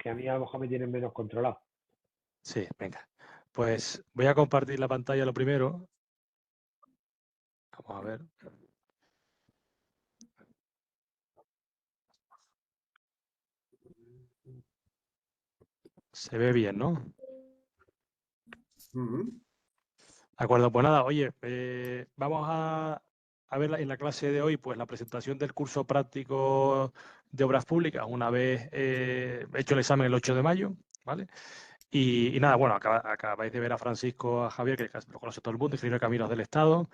que a mí a lo mejor me tienen menos controlado. Sí, venga. Pues voy a compartir la pantalla lo primero. Vamos a ver. Se ve bien, ¿no? De acuerdo, pues nada, oye, vamos a ver en la clase de hoy pues la presentación del curso práctico de obras públicas una vez hecho el examen el 8 de mayo, ¿vale? Y nada, bueno, acabáis de ver a Francisco, a Javier, que lo conoce todo el mundo, ingeniero de Caminos del Estado,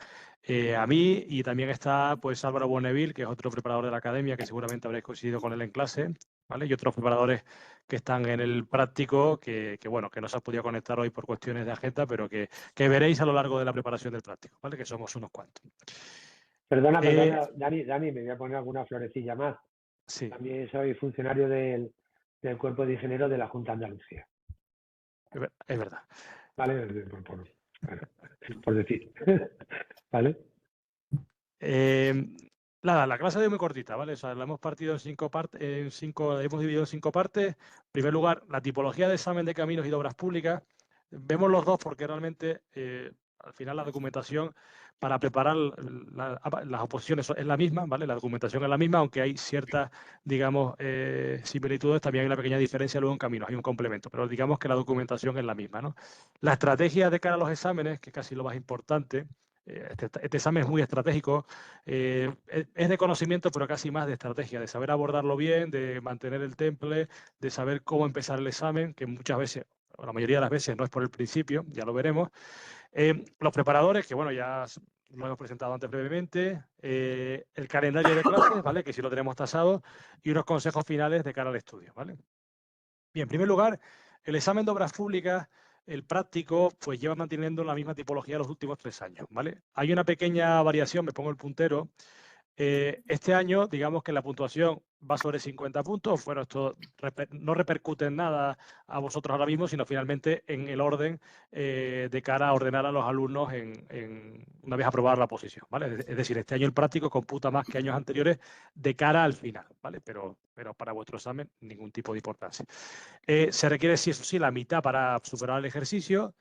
a mí, y también está pues Álvaro Bonneville, que es otro preparador de la academia, que seguramente habréis coincidido con él en clase, ¿vale? Y otros preparadores que están en el práctico, bueno, que no se han podido conectar hoy por cuestiones de agenda, pero que veréis a lo largo de la preparación del práctico, ¿vale? Que somos unos cuantos. Perdona, Dani, me voy a poner alguna florecilla más. Sí. También soy funcionario del Cuerpo de Ingenieros de la Junta de Andalucía. Es verdad. ¿Vale? Por decir. ¿Vale? Nada, la clase de hoy es muy cortita, ¿vale? O sea, la hemos partido en hemos dividido en 5 partes. En primer lugar, la tipología de examen de caminos y de obras públicas. Vemos los dos porque realmente al final la documentación para preparar las oposiciones es la misma, ¿vale? La documentación es la misma, aunque hay ciertas, digamos, similitudes, también hay una pequeña diferencia luego en caminos, hay un complemento, pero digamos que la documentación es la misma, ¿no? La estrategia de cara a los exámenes, que es casi lo más importante. Este examen es muy estratégico, es de conocimiento, pero casi más de estrategia, de saber abordarlo bien, de mantener el temple, de saber cómo empezar el examen, que muchas veces, o la mayoría de las veces, no es por el principio, ya lo veremos. Los preparadores, que bueno, ya lo hemos presentado antes brevemente, el calendario de clases, ¿vale? Que sí lo tenemos tasado, y unos consejos finales de cara al estudio, ¿vale? Bien, en primer lugar, el examen de obras públicas, el práctico, pues lleva manteniendo la misma tipología los últimos 3 años, ¿vale? Hay una pequeña variación, me pongo el puntero. Este año, digamos que la puntuación va sobre 50 puntos. Bueno, esto no repercute en nada a vosotros ahora mismo, sino finalmente en el orden de cara a ordenar a los alumnos una vez aprobada la posición, ¿vale? Es decir, este año el práctico computa más que años anteriores de cara al final, ¿vale? Pero para vuestro examen, ningún tipo de importancia. Se requiere, sí, eso sí, la mitad para superar el ejercicio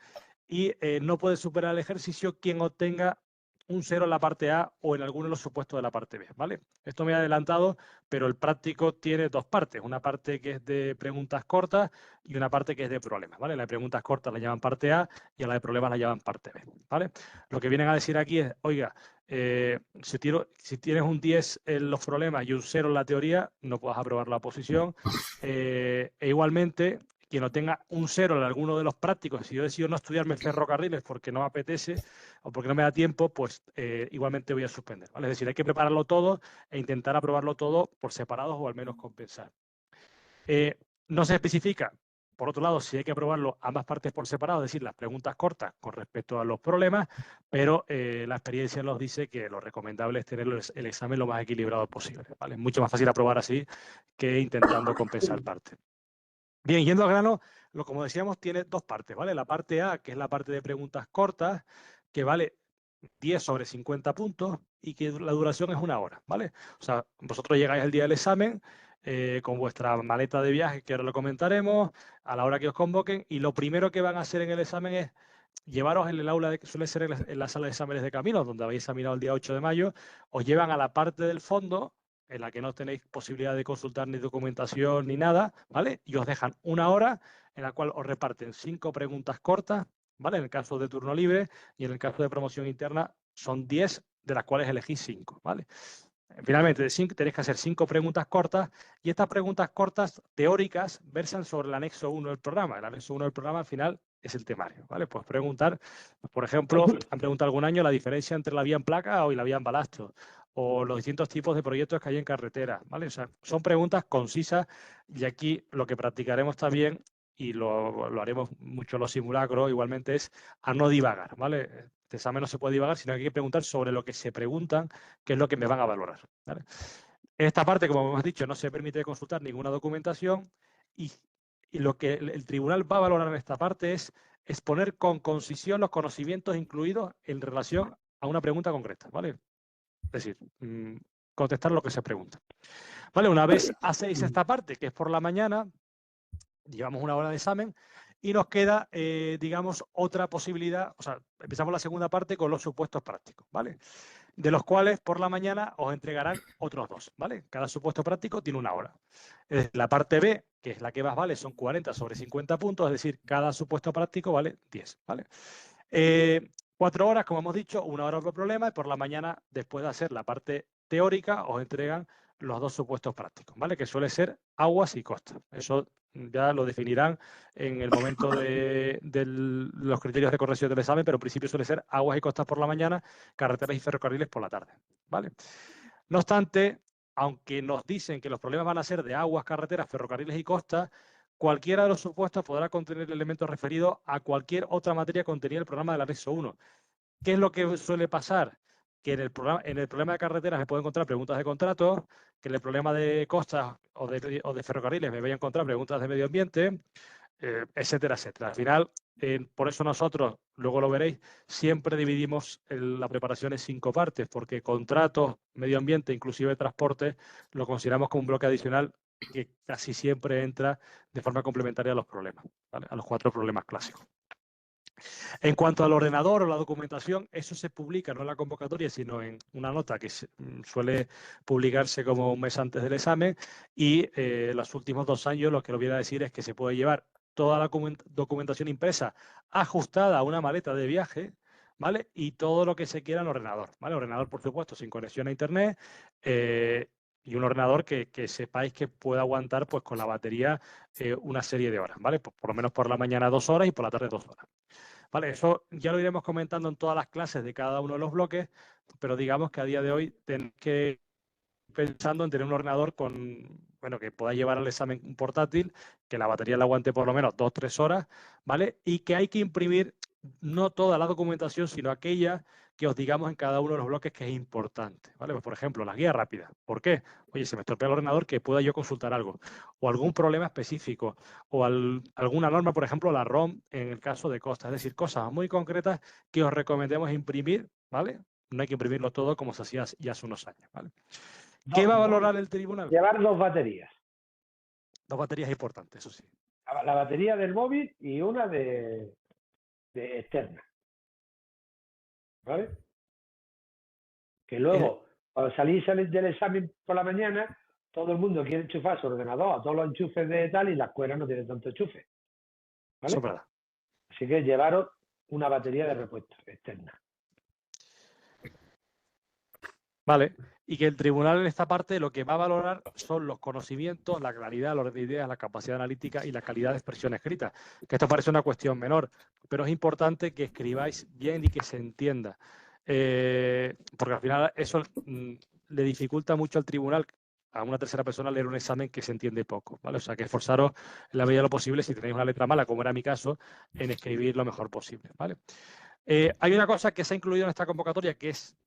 y no puede superar el ejercicio quien obtenga un 0 en la parte A o en alguno de los supuestos de la parte B, ¿vale? Esto me he adelantado, pero el práctico tiene 2 partes, una parte que es de preguntas cortas y una parte que es de problemas, ¿vale? La de preguntas cortas la llaman parte A y a la de problemas la llaman parte B, ¿vale? Lo que vienen a decir aquí es, oiga, si tienes un 10 en los problemas y un 0 en la teoría, no puedes aprobar la oposición. E igualmente, quien no tenga un 0 en alguno de los prácticos, si yo decido no estudiarme ferrocarriles porque no me apetece o porque no me da tiempo, pues igualmente voy a suspender, ¿vale? Es decir, hay que prepararlo todo e intentar aprobarlo todo por separados o al menos compensar. No se especifica, por otro lado, si hay que aprobarlo ambas partes por separado, es decir, las preguntas cortas con respecto a los problemas, pero la experiencia nos dice que lo recomendable es tener el examen lo más equilibrado posible, ¿vale? Es mucho más fácil aprobar así que intentando compensar partes. Bien, yendo al grano, como decíamos, tiene 2 partes, ¿vale? La parte A, que es la parte de preguntas cortas, que vale 10 sobre 50 puntos y que la duración es 1 hora, ¿vale? O sea, vosotros llegáis el día del examen con vuestra maleta de viaje, que ahora lo comentaremos, a la hora que os convoquen, y lo primero que van a hacer en el examen es llevaros en el aula, que suele ser en la sala de exámenes de caminos, donde habéis examinado el día 8 de mayo, os llevan a la parte del fondo, en la que no tenéis posibilidad de consultar ni documentación ni nada, ¿vale? Y os dejan 1 hora en la cual os reparten 5 preguntas cortas, ¿vale? En el caso de turno libre, y en el caso de promoción interna son 10, de las cuales elegís 5, ¿vale? Finalmente, tenéis que hacer 5 preguntas cortas y estas preguntas cortas teóricas versan sobre el anexo 1 del programa. El anexo 1 del programa al final es el temario, ¿vale? Pues preguntar, por ejemplo, han preguntado algún año la diferencia entre la vía en placa y la vía en balasto, o los distintos tipos de proyectos que hay en carretera, ¿vale? O sea, son preguntas concisas y aquí lo que practicaremos también, y lo haremos mucho en los simulacros igualmente, es a no divagar, ¿vale? Este examen no se puede divagar, sino que hay que preguntar sobre lo que se preguntan, qué es lo que me van a valorar, ¿vale? En esta parte, como hemos dicho, no se permite consultar ninguna documentación y lo que el tribunal va a valorar en esta parte es exponer con concisión los conocimientos incluidos en relación a una pregunta concreta, ¿vale? Es decir, contestar lo que se pregunta. Vale, una vez hacéis esta parte, que es por la mañana, Llevamos una hora de examen y nos queda, digamos, otra posibilidad. O sea, empezamos la segunda parte con los supuestos prácticos, ¿vale? De los cuales por la mañana os entregarán otros 2, ¿vale? Cada supuesto práctico tiene una hora. La parte B, que es la que más vale, son 40 sobre 50 puntos, es decir, cada supuesto práctico vale 10, ¿vale? 4 horas, como hemos dicho, 1 hora por problema, y por la mañana, después de hacer la parte teórica, os entregan los 2 supuestos prácticos, ¿vale? Que suele ser aguas y costas. Eso ya lo definirán en el momento de los criterios de corrección del examen, pero en principio suele ser aguas y costas por la mañana, carreteras y ferrocarriles por la tarde, ¿vale? No obstante, aunque nos dicen que los problemas van a ser de aguas, carreteras, ferrocarriles y costas, cualquiera de los supuestos podrá contener elementos referidos a cualquier otra materia contenida en el programa del anexo 1. ¿Qué es lo que suele pasar? Que en el problema de carreteras me puedo encontrar preguntas de contratos, que en el problema de costas o de ferrocarriles me voy a encontrar preguntas de medio ambiente, etcétera, etcétera. Al final, por eso nosotros, luego lo veréis, siempre dividimos la preparación en 5 partes, porque contratos, medio ambiente, inclusive transporte, lo consideramos como un bloque adicional que casi siempre entra de forma complementaria a los problemas, ¿vale? A los 4 problemas clásicos. En cuanto al ordenador o la documentación, eso se publica no en la convocatoria, sino en una nota que suele publicarse como un mes antes del examen, y los últimos 2 años lo que lo voy a decir es que se puede llevar toda la documentación impresa ajustada a una maleta de viaje, ¿vale? Y todo lo que se quiera en ordenador, ¿vale? Ordenador, por supuesto, sin conexión a internet, y un ordenador que sepáis que pueda aguantar pues con la batería una serie de horas, ¿vale? Por lo menos por la mañana 2 horas y por la tarde 2 horas. Vale, eso ya lo iremos comentando en todas las clases de cada uno de los bloques, pero digamos que a día de hoy tenéis que ir pensando en tener un ordenador bueno, que pueda llevar al examen un portátil, que la batería le aguante por lo menos 2 o 3 horas, ¿vale? Y que hay que imprimir no toda la documentación, sino aquella que os digamos en cada uno de los bloques que es importante, ¿vale? Pues, por ejemplo, la guía rápida. ¿Por qué? Oye, se me estropea el ordenador, que pueda yo consultar algo, o algún problema específico, o alguna norma, por ejemplo, la ROM en el caso de costas, es decir, cosas muy concretas que os recomendemos imprimir, ¿vale? No hay que imprimirlo todo como se hacía ya hace unos años, ¿vale? ¿Qué va a valorar el tribunal? Llevar 2 baterías. 2 baterías importantes, eso sí. La batería del móvil y una de externa. ¿Vale? Que luego, cuando salís del examen por la mañana, todo el mundo quiere enchufar su ordenador a todos los enchufes de tal y la escuela no tiene tanto enchufe. ¿Vale? Eso es verdad. Así que llevaros una batería de repuesto externa. Vale. Y que el tribunal en esta parte lo que va a valorar son los conocimientos, la claridad, el orden de ideas, la capacidad analítica y la calidad de expresión escrita. Que esto parece una cuestión menor, pero es importante que escribáis bien y que se entienda. Porque al final eso le dificulta mucho al tribunal, a una tercera persona, leer un examen que se entiende poco, ¿vale? O sea, que esforzaros en la medida de lo posible, si tenéis una letra mala, como era mi caso, en escribir lo mejor posible, ¿vale? Hay una cosa que se ha incluido en esta convocatoria que es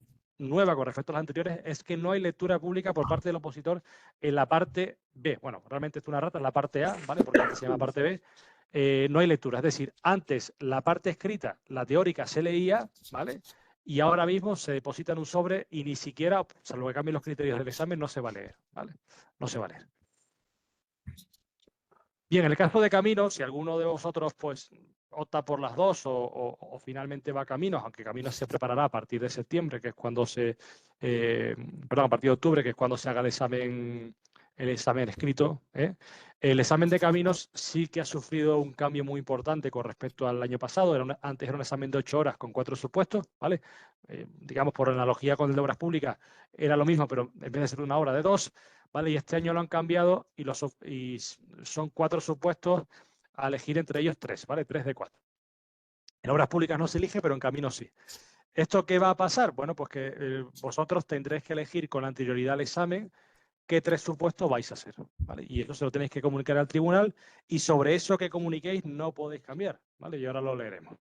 nueva con respecto a las anteriores, es que no hay lectura pública por parte del opositor en la parte B. Bueno, realmente es una rata en la parte A, ¿vale? Porque antes se llama parte B. No hay lectura. Es decir, antes la parte escrita, la teórica, se leía, ¿vale? Y ahora mismo se deposita en un sobre y ni siquiera, salvo que cambien los criterios del examen, no se va a leer, ¿vale? No se va a leer. Bien, en el caso de Caminos, si alguno de vosotros pues opta por las 2 o finalmente va a Caminos, aunque Caminos se preparará a partir de septiembre, que es cuando a partir de octubre, que es cuando se haga el examen escrito. El examen de Caminos sí que ha sufrido un cambio muy importante con respecto al año pasado. Antes era un examen de 8 horas con 4 supuestos, ¿vale? Digamos, por analogía con el de Obras Públicas, era lo mismo, pero en vez de ser una hora de 2, ¿vale? Y este año lo han cambiado y son 4 supuestos a elegir entre ellos 3, ¿vale? 3 de 4. En Obras Públicas no se elige, pero en Caminos sí. ¿Esto qué va a pasar? Bueno, pues que vosotros tendréis que elegir con anterioridad al examen qué 3 supuestos vais a hacer, ¿vale? Y eso se lo tenéis que comunicar al tribunal, y sobre eso que comuniquéis no podéis cambiar, ¿vale? Y ahora lo leeremos.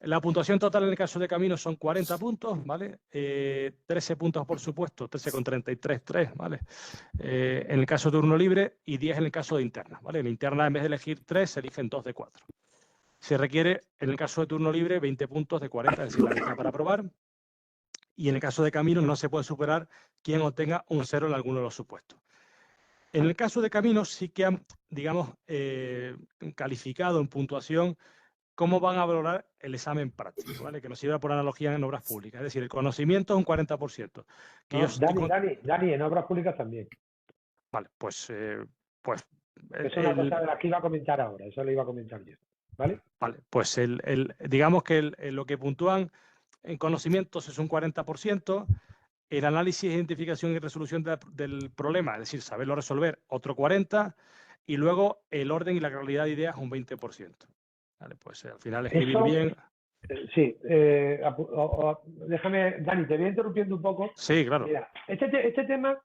La puntuación total en el caso de Caminos son 40 puntos, ¿vale? 13 puntos por supuesto, 13,33, 3, ¿vale? En el caso de turno libre y 10 en el caso de interna, ¿vale? En interna, en vez de elegir 3, se eligen 2 de 4. Se requiere, en el caso de turno libre, 20 puntos de 40, es decir, la mitad para aprobar. Y en el caso de Caminos no se puede superar quien obtenga un 0 en alguno de los supuestos. En el caso de Caminos sí que han, digamos, calificado en puntuación cómo van a valorar el examen práctico, ¿vale? Que nos sirve por analogía en obras públicas. Es decir, el conocimiento es un 40%. Que yo No, estoy Dani, en obras públicas también. Vale, pues Es una cosa de la que iba a comentar ahora, eso lo iba a comentar yo. ¿Vale? vale, pues digamos que lo que puntúan en conocimientos es un 40%, el análisis, identificación y resolución del problema, es decir, saberlo resolver, otro 40%, y luego el orden y la claridad de ideas un 20%. Vale, pues al final escribir Eso, bien. Sí, déjame, Dani, te voy interrumpiendo un poco. Sí, claro. Mira, este tema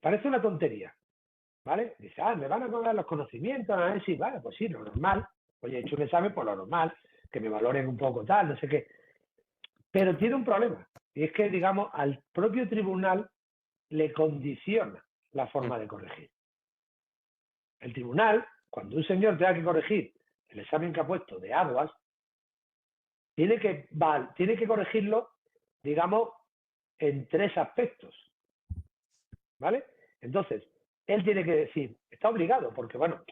parece una tontería, ¿vale? Dice, me van a cobrar los conocimientos, análisis, vale, pues sí, lo normal. Oye, he hecho un examen, pues lo normal, que me valoren un poco tal, no sé qué. Pero tiene un problema, y es que, digamos, al propio tribunal le condiciona la forma de corregir. El tribunal, cuando un señor tenga que corregir el examen que ha puesto de aguas, tiene que corregirlo, digamos, en 3 aspectos, ¿vale? Entonces, él tiene que decir, está obligado, porque bueno,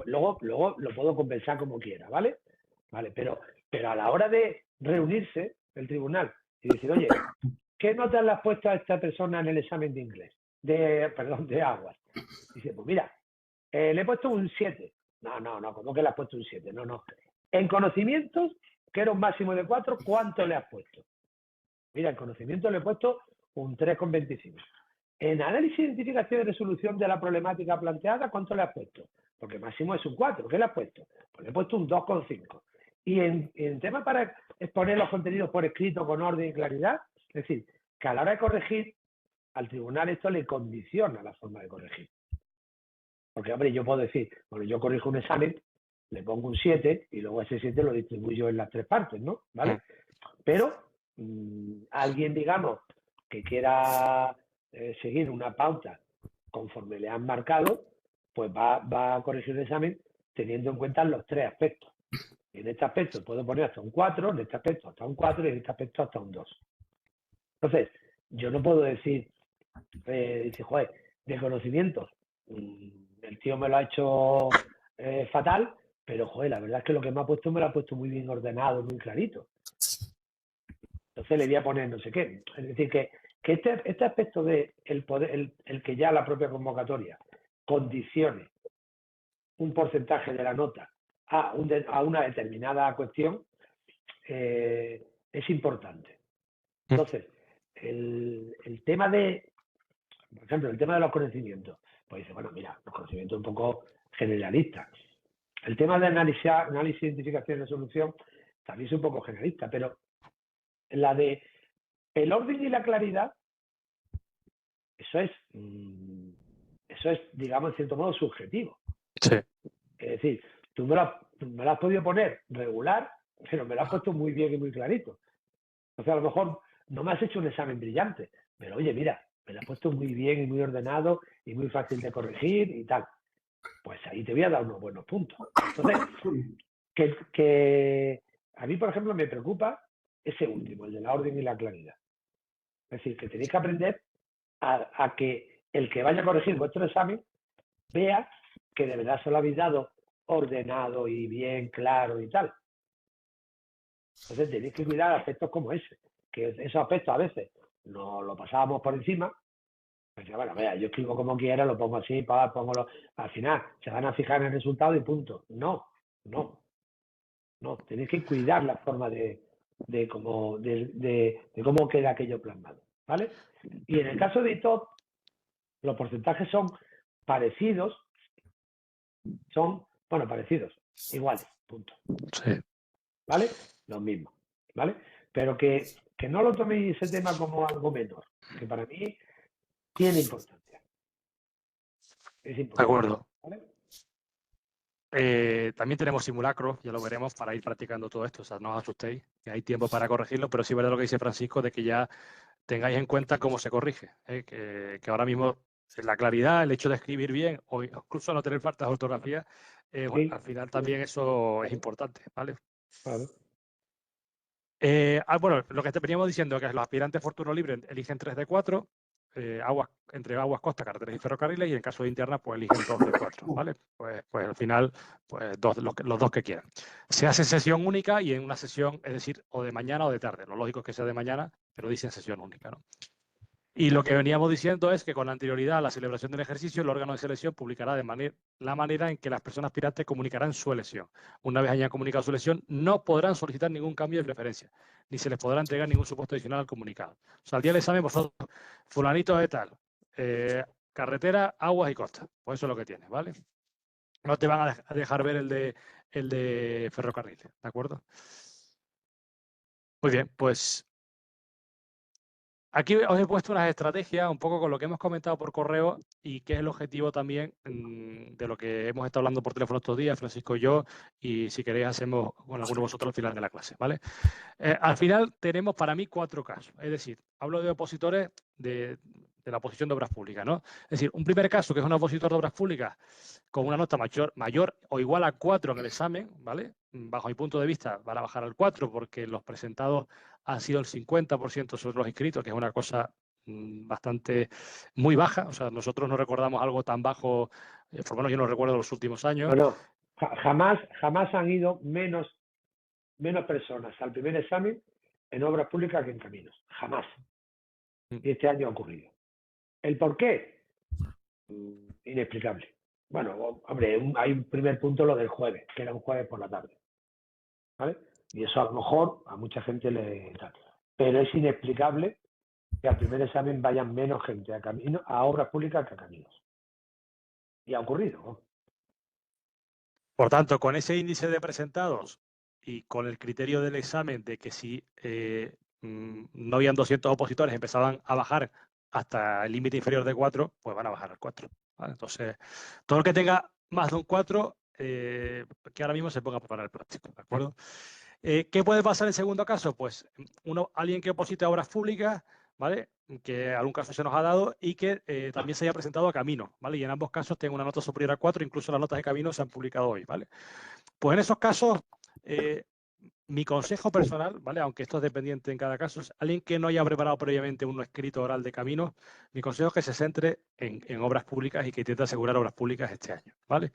luego lo puedo compensar como quiera, ¿vale? Vale, pero a la hora de reunirse el tribunal y decir, oye, ¿qué notas le has puesto a esta persona en el examen de inglés? De aguas. Dice, pues mira, le he puesto un 7. No, ¿cómo que le has puesto un 7? No. En conocimientos, que era un máximo de 4, ¿cuánto le has puesto? Mira, en conocimiento le he puesto un 3,25. En análisis, identificación y resolución de la problemática planteada, ¿cuánto le has puesto? Porque máximo es un 4. ¿Qué le has puesto? Pues le he puesto un 2,5. Y en tema para exponer los contenidos por escrito con orden y claridad, es decir, que a la hora de corregir, al tribunal esto le condiciona la forma de corregir. Porque, hombre, yo puedo decir, bueno, yo corrijo un examen, le pongo un 7 y luego ese 7 lo distribuyo en las 3 partes, ¿no? ¿Vale? Pero alguien, digamos, que quiera seguir una pauta conforme le han marcado, pues va a corregir el examen teniendo en cuenta los 3 aspectos. En este aspecto puedo poner hasta un 4, en este aspecto hasta un 4 y en este aspecto hasta un 2. Entonces, yo no puedo decir, dice, joder, de conocimientos, el tío me lo ha hecho fatal, pero joder, la verdad es que lo que me lo ha puesto muy bien ordenado, muy clarito. Entonces le voy a poner no sé qué. Es decir, que este aspecto de el que ya la propia convocatoria condicione un porcentaje de la nota a una determinada cuestión es importante. Entonces, el tema de, por ejemplo, el tema de los conocimientos, pues dice, bueno, mira, los conocimientos un poco generalistas. El tema de análisis, identificación y resolución también es un poco generalista, pero la de el orden y la claridad, eso es, digamos, en cierto modo subjetivo. Sí. Es decir, tú me lo has podido poner regular, pero me lo has puesto muy bien y muy clarito. O sea, a lo mejor no me has hecho un examen brillante, pero oye, mira, me lo has puesto muy bien y muy ordenado y muy fácil de corregir y tal. Pues ahí te voy a dar unos buenos puntos. Entonces, que a mí, por ejemplo, me preocupa ese último, el de la orden y la claridad. Es decir, que tenéis que aprender a que el que vaya a corregir vuestro examen vea que de verdad se lo habéis dado ordenado y bien claro y tal. Entonces tenéis que cuidar aspectos como ese, que esos aspectos a veces nos lo pasábamos por encima. Pues, bueno, vea, yo escribo como quiera, lo pongo así, al final se van a fijar en el resultado y punto. No, tenéis que cuidar la forma de cómo queda aquello plasmado, ¿vale? Y en el caso de ITOT, los porcentajes son parecidos, iguales, punto. Sí. ¿Vale? Los mismos, ¿vale? Pero que no lo toméis ese tema como algo menor, que para mí tiene importancia. Es importante. De acuerdo. ¿Vale? También tenemos simulacros, ya lo veremos, para ir practicando todo esto. O sea, no os asustéis, que hay tiempo para corregirlo, pero sí verdad lo que dice Francisco, de que ya tengáis en cuenta cómo se corrige. Que ahora mismo la claridad, el hecho de escribir bien o incluso no tener faltas de ortografía, bueno, al final también eso es importante, ¿vale? Claro. Bueno, lo que te veníamos diciendo, que los aspirantes Fortuna Libre eligen 3 de 4, entre aguas, costas, carreteras y ferrocarriles, y en caso de internas, pues eligen 2 de 4, ¿vale? Pues al final, pues los dos que quieran. Se hace sesión única y en una sesión, es decir, o de mañana o de tarde. Lo lógico es que sea de mañana, pero dicen sesión única, ¿no? Y lo que veníamos diciendo es que con anterioridad a la celebración del ejercicio, el órgano de selección publicará la manera en que las personas aspirantes comunicarán su elección. Una vez hayan comunicado su elección, no podrán solicitar ningún cambio de preferencia, ni se les podrá entregar ningún supuesto adicional al comunicado. O sea, al día del examen, vosotros, fulanito de tal, carretera, aguas y costas. Pues eso es lo que tienes, ¿vale? No te van a dejar ver el de ferrocarril, ¿de acuerdo? Muy bien, pues aquí os he puesto unas estrategias un poco con lo que hemos comentado por correo y qué es el objetivo también de lo que hemos estado hablando por teléfono estos días, Francisco y yo, y si queréis hacemos con alguno de vosotros al final de la clase, ¿vale? Al final tenemos para mí 4 casos, es decir, hablo de opositores de la oposición de obras públicas, ¿no? Es decir, un primer caso que es un opositor de obras públicas con una nota mayor o igual a 4 en el examen, ¿vale? Bajo mi punto de vista van a bajar al 4 porque los presentados han sido el 50% sobre los inscritos, que es una cosa bastante muy baja. O sea, nosotros no recordamos algo tan bajo, por lo menos yo no recuerdo los últimos años. No, jamás han ido menos personas al primer examen en obras públicas que en caminos. Jamás. Y este año ha ocurrido. ¿El por qué? Inexplicable. Bueno, hombre, hay un primer punto, lo del jueves, que era un jueves por la tarde. ¿Vale? Y eso a lo mejor a mucha gente le... Pero es inexplicable que al primer examen vayan menos gente a obras públicas que a caminos. Y ha ocurrido, ¿no? Por tanto, con ese índice de presentados y con el criterio del examen de que si no habían 200 opositores, empezaban a bajar hasta el límite inferior de 4, pues van a bajar al 4. ¿vale? Entonces, todo el que tenga más de un 4, que ahora mismo se ponga a preparar el práctico, ¿de acuerdo? ¿Qué puede pasar en segundo caso? Pues alguien que oposite a obras públicas, ¿vale? Que algún caso se nos ha dado y que también se haya presentado a Camino, ¿vale? Y en ambos casos tengo una nota superior a 4, incluso las notas de Camino se han publicado hoy, ¿vale? Pues en esos casos, mi consejo personal, ¿vale? Aunque esto es dependiente en cada caso, es alguien que no haya preparado previamente un escrito oral de Camino, mi consejo es que se centre en obras públicas y que intente asegurar obras públicas este año, ¿vale?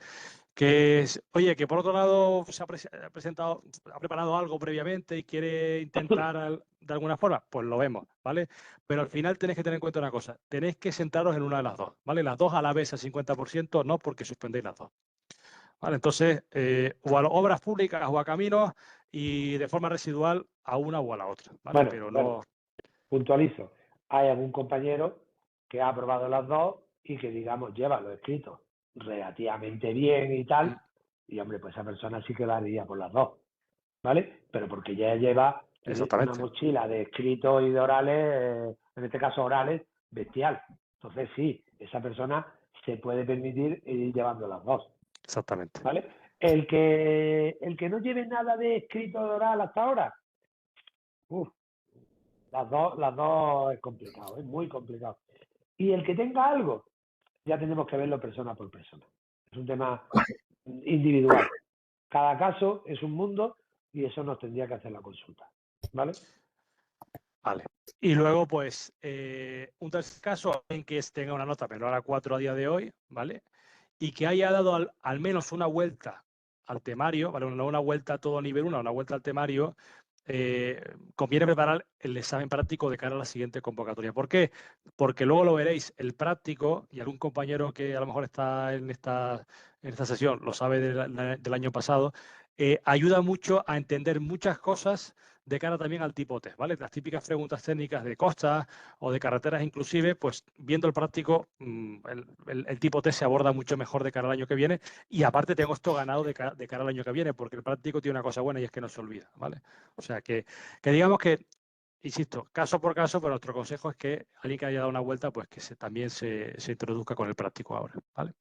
Oye, que por otro lado se ha preparado algo previamente y quiere intentar de alguna forma, pues lo vemos, ¿vale? Pero al final tenéis que tener en cuenta una cosa, tenéis que sentaros en una de las dos, ¿vale? Las dos a la vez al 50%, no porque suspendéis las dos. ¿Vale? Entonces, o a obras públicas o a caminos y de forma residual a una o a la otra, ¿vale? Bueno, pero no... puntualizo. Hay algún compañero que ha aprobado las dos y que, digamos, lleva los escritos relativamente bien y tal, y hombre, pues esa persona sí que varía por las dos, ¿vale? Pero porque ya lleva una mochila de escritos y de orales, en este caso orales, bestial. Entonces sí, esa persona se puede permitir ir llevando las dos. Exactamente. ¿Vale? El que no lleve nada de escrito de oral hasta ahora, las dos es complicado, es muy complicado. Y el que tenga algo, ya tenemos que verlo persona por persona. Es un tema individual. Cada caso es un mundo y eso nos tendría que hacer la consulta. ¿Vale? Vale. Y luego, pues, un tercer caso en que tenga una nota menor a 4 a día de hoy, ¿vale? Y que haya dado al menos una vuelta al temario, ¿vale? No una vuelta a todo nivel 1, una vuelta al temario, conviene preparar el examen práctico de cara a la siguiente convocatoria. ¿Por qué? Porque luego lo veréis, el práctico, y algún compañero que a lo mejor está en esta sesión lo sabe del año pasado, ayuda mucho a entender muchas cosas de cara también al tipo test, ¿vale? Las típicas preguntas técnicas de costas o de carreteras inclusive, pues viendo el práctico, el tipo test se aborda mucho mejor de cara al año que viene y aparte tengo esto ganado de cara al año que viene porque el práctico tiene una cosa buena y es que no se olvida, ¿vale? O sea, que digamos que, insisto, caso por caso, pero nuestro consejo es que alguien que haya dado una vuelta, pues que también se introduzca con el práctico ahora, ¿vale?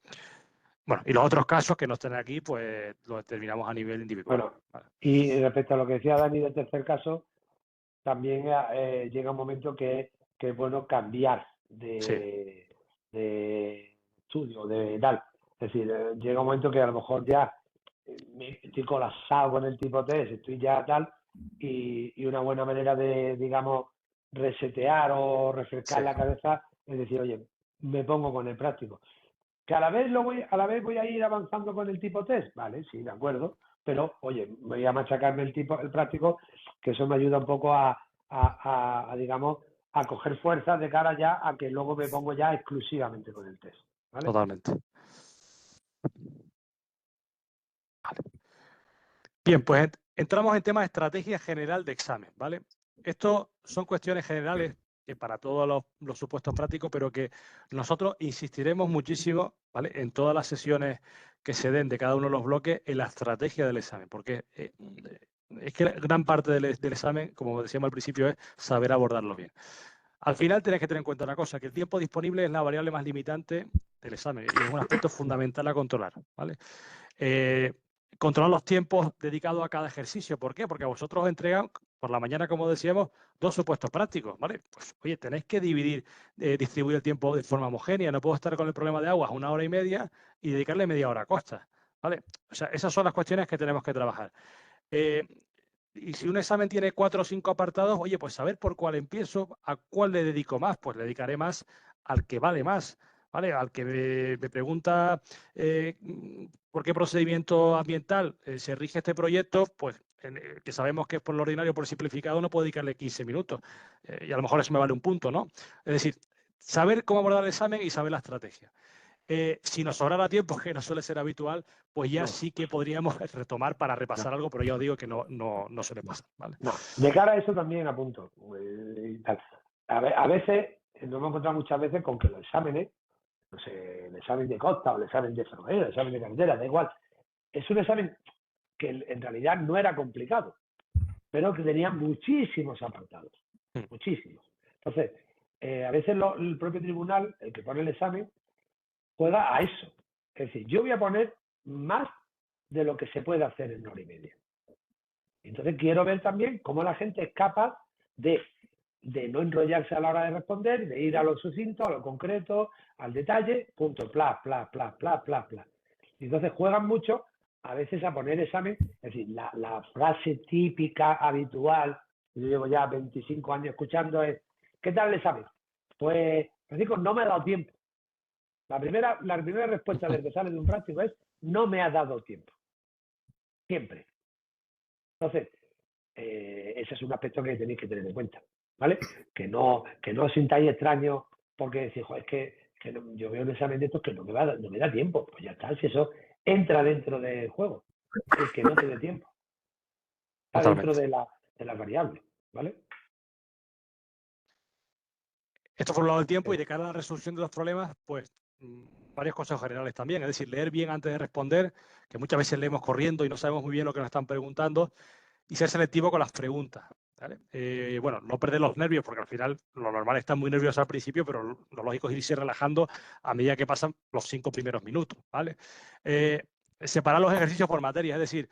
Bueno, y los otros casos que no estén aquí, pues los determinamos a nivel individual. Bueno, ¿vale? y respecto a lo que decía Dani del tercer caso, también llega un momento que es bueno cambiar de estudio, de tal. Es decir, llega un momento que a lo mejor ya estoy colapsado con el tipo test, estoy ya tal, y una buena manera de, digamos, resetear o refrescar la cabeza Es decir, oye, me pongo con el práctico. Que a la vez voy a ir avanzando con el tipo test, vale, sí, de acuerdo, pero oye, voy a machacarme el práctico, que eso me ayuda un poco digamos, a coger fuerza de cara ya a que luego me pongo ya exclusivamente con el test, ¿vale? Totalmente. Vale. Bien, pues entramos en tema de estrategia general de examen, ¿vale? Esto son cuestiones generales que para todos los supuestos prácticos, pero que nosotros insistiremos muchísimo, ¿vale? En todas las sesiones que se den de cada uno de los bloques en la estrategia del examen, porque es que gran parte del examen, como decíamos al principio, es saber abordarlo bien. Al final tenés que tener en cuenta una cosa, que el tiempo disponible es la variable más limitante del examen y es un aspecto fundamental a controlar, ¿vale? Controlar los tiempos dedicados a cada ejercicio. ¿Por qué? Porque a vosotros os entregan por la mañana, como decíamos, 2 supuestos prácticos, ¿vale? Pues, oye, tenéis que distribuir el tiempo de forma homogénea. No puedo estar con el problema de aguas 1 hora y media y dedicarle media hora a costas, ¿vale? O sea, esas son las cuestiones que tenemos que trabajar. Y si un examen tiene 4 o 5 apartados, oye, pues saber por cuál empiezo, a cuál le dedico más, pues le dedicaré más al que vale más, ¿vale? Al que me pregunta por qué procedimiento ambiental se rige este proyecto, pues que sabemos que es por lo ordinario, por simplificado, no puedo dedicarle 15 minutos. Y a lo mejor eso me vale un punto, ¿no? Es decir, saber cómo abordar el examen y saber la estrategia. Si nos sobrara tiempo, que no suele ser habitual, pues ya sí que podríamos retomar para repasar algo, pero ya os digo que no suele pasar, ¿vale? No, de cara a eso también apunto. A veces, nos hemos encontrado muchas veces con que los exámenes, no sé, el examen de costa o el examen de ferrocarril, el examen de carretera, da igual, es un examen que en realidad no era complicado, pero que tenía muchísimos apartados, muchísimos. Entonces, a veces el propio tribunal, el que pone el examen, juega a eso. Es decir, yo voy a poner más de lo que se puede hacer en 1 hora y media. Entonces quiero ver también cómo la gente es capaz de no enrollarse a la hora de responder, de ir a lo sucinto, a lo concreto, al detalle, punto, bla, bla, bla, bla, bla, bla. Y entonces juegan mucho a veces a poner examen, es decir, la frase típica, habitual, yo llevo ya 25 años escuchando es, ¿qué tal el examen? Pues, Francisco, no me ha dado tiempo. La primera respuesta del que sale de un práctico es, no me ha dado tiempo. Siempre. Entonces, ese es un aspecto que tenéis que tener en cuenta, ¿vale? Que no os sintáis extraños porque decís, es que no, yo veo un examen de estos que no me da tiempo. Pues ya está, si eso entra dentro del juego, el que no te dé tiempo. Está Totalmente. dentro de las variables, ¿vale? Esto por un lado del tiempo y de cara a la resolución de los problemas, pues varios consejos generales también. Es decir, leer bien antes de responder, que muchas veces leemos corriendo y no sabemos muy bien lo que nos están preguntando, y ser selectivo con las preguntas, ¿vale? Bueno, no perder los nervios, porque al final lo normal es estar muy nervioso al principio, pero lo lógico es irse relajando a medida que pasan los 5 primeros minutos, ¿vale? Separar los ejercicios por materia, es decir,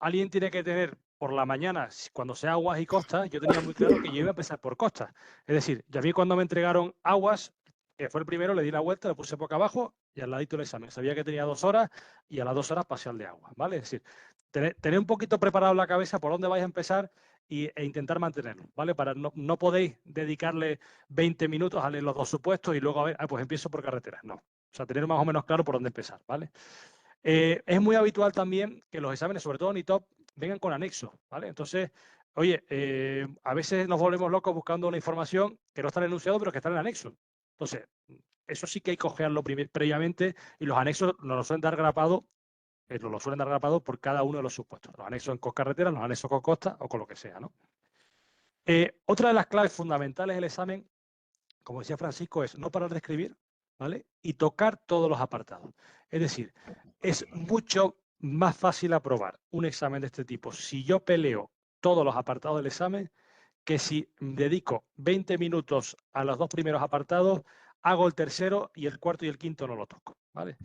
alguien tiene que tener por la mañana, cuando sea aguas y costas, yo tenía muy claro que yo iba a empezar por costas. Es decir, ya a mí cuando me entregaron aguas, que fue el primero, le di la vuelta, le puse boca abajo y al ladito el examen. Sabía que tenía 2 horas y a las 2 horas pasé al de agua, ¿vale? Es decir, tener un poquito preparado la cabeza por dónde vais a empezar e intentar mantenerlo, ¿vale? Para no podéis dedicarle 20 minutos a leer los 2 supuestos y luego a ver, pues empiezo por carretera. No. O sea, tener más o menos claro por dónde empezar, ¿vale? Es muy habitual también que los exámenes, sobre todo en ITOP, vengan con anexos, ¿vale? Entonces, oye, a veces nos volvemos locos buscando una información que no está en el enunciado, pero que está en el anexo. Entonces, eso sí que hay que cogerlo previamente y los anexos nos lo suelen dar grapado, por cada uno de los supuestos. Los anexos en carretera, los anexos con costa o con lo que sea, ¿no? Otra de las claves fundamentales del examen, como decía Francisco, es no parar de escribir, ¿vale? Y tocar todos los apartados. Es decir, es mucho más fácil aprobar un examen de este tipo si yo peleo todos los apartados del examen que si dedico 20 minutos a los 2 primeros apartados, hago el tercero y el cuarto y el quinto no lo toco, ¿vale?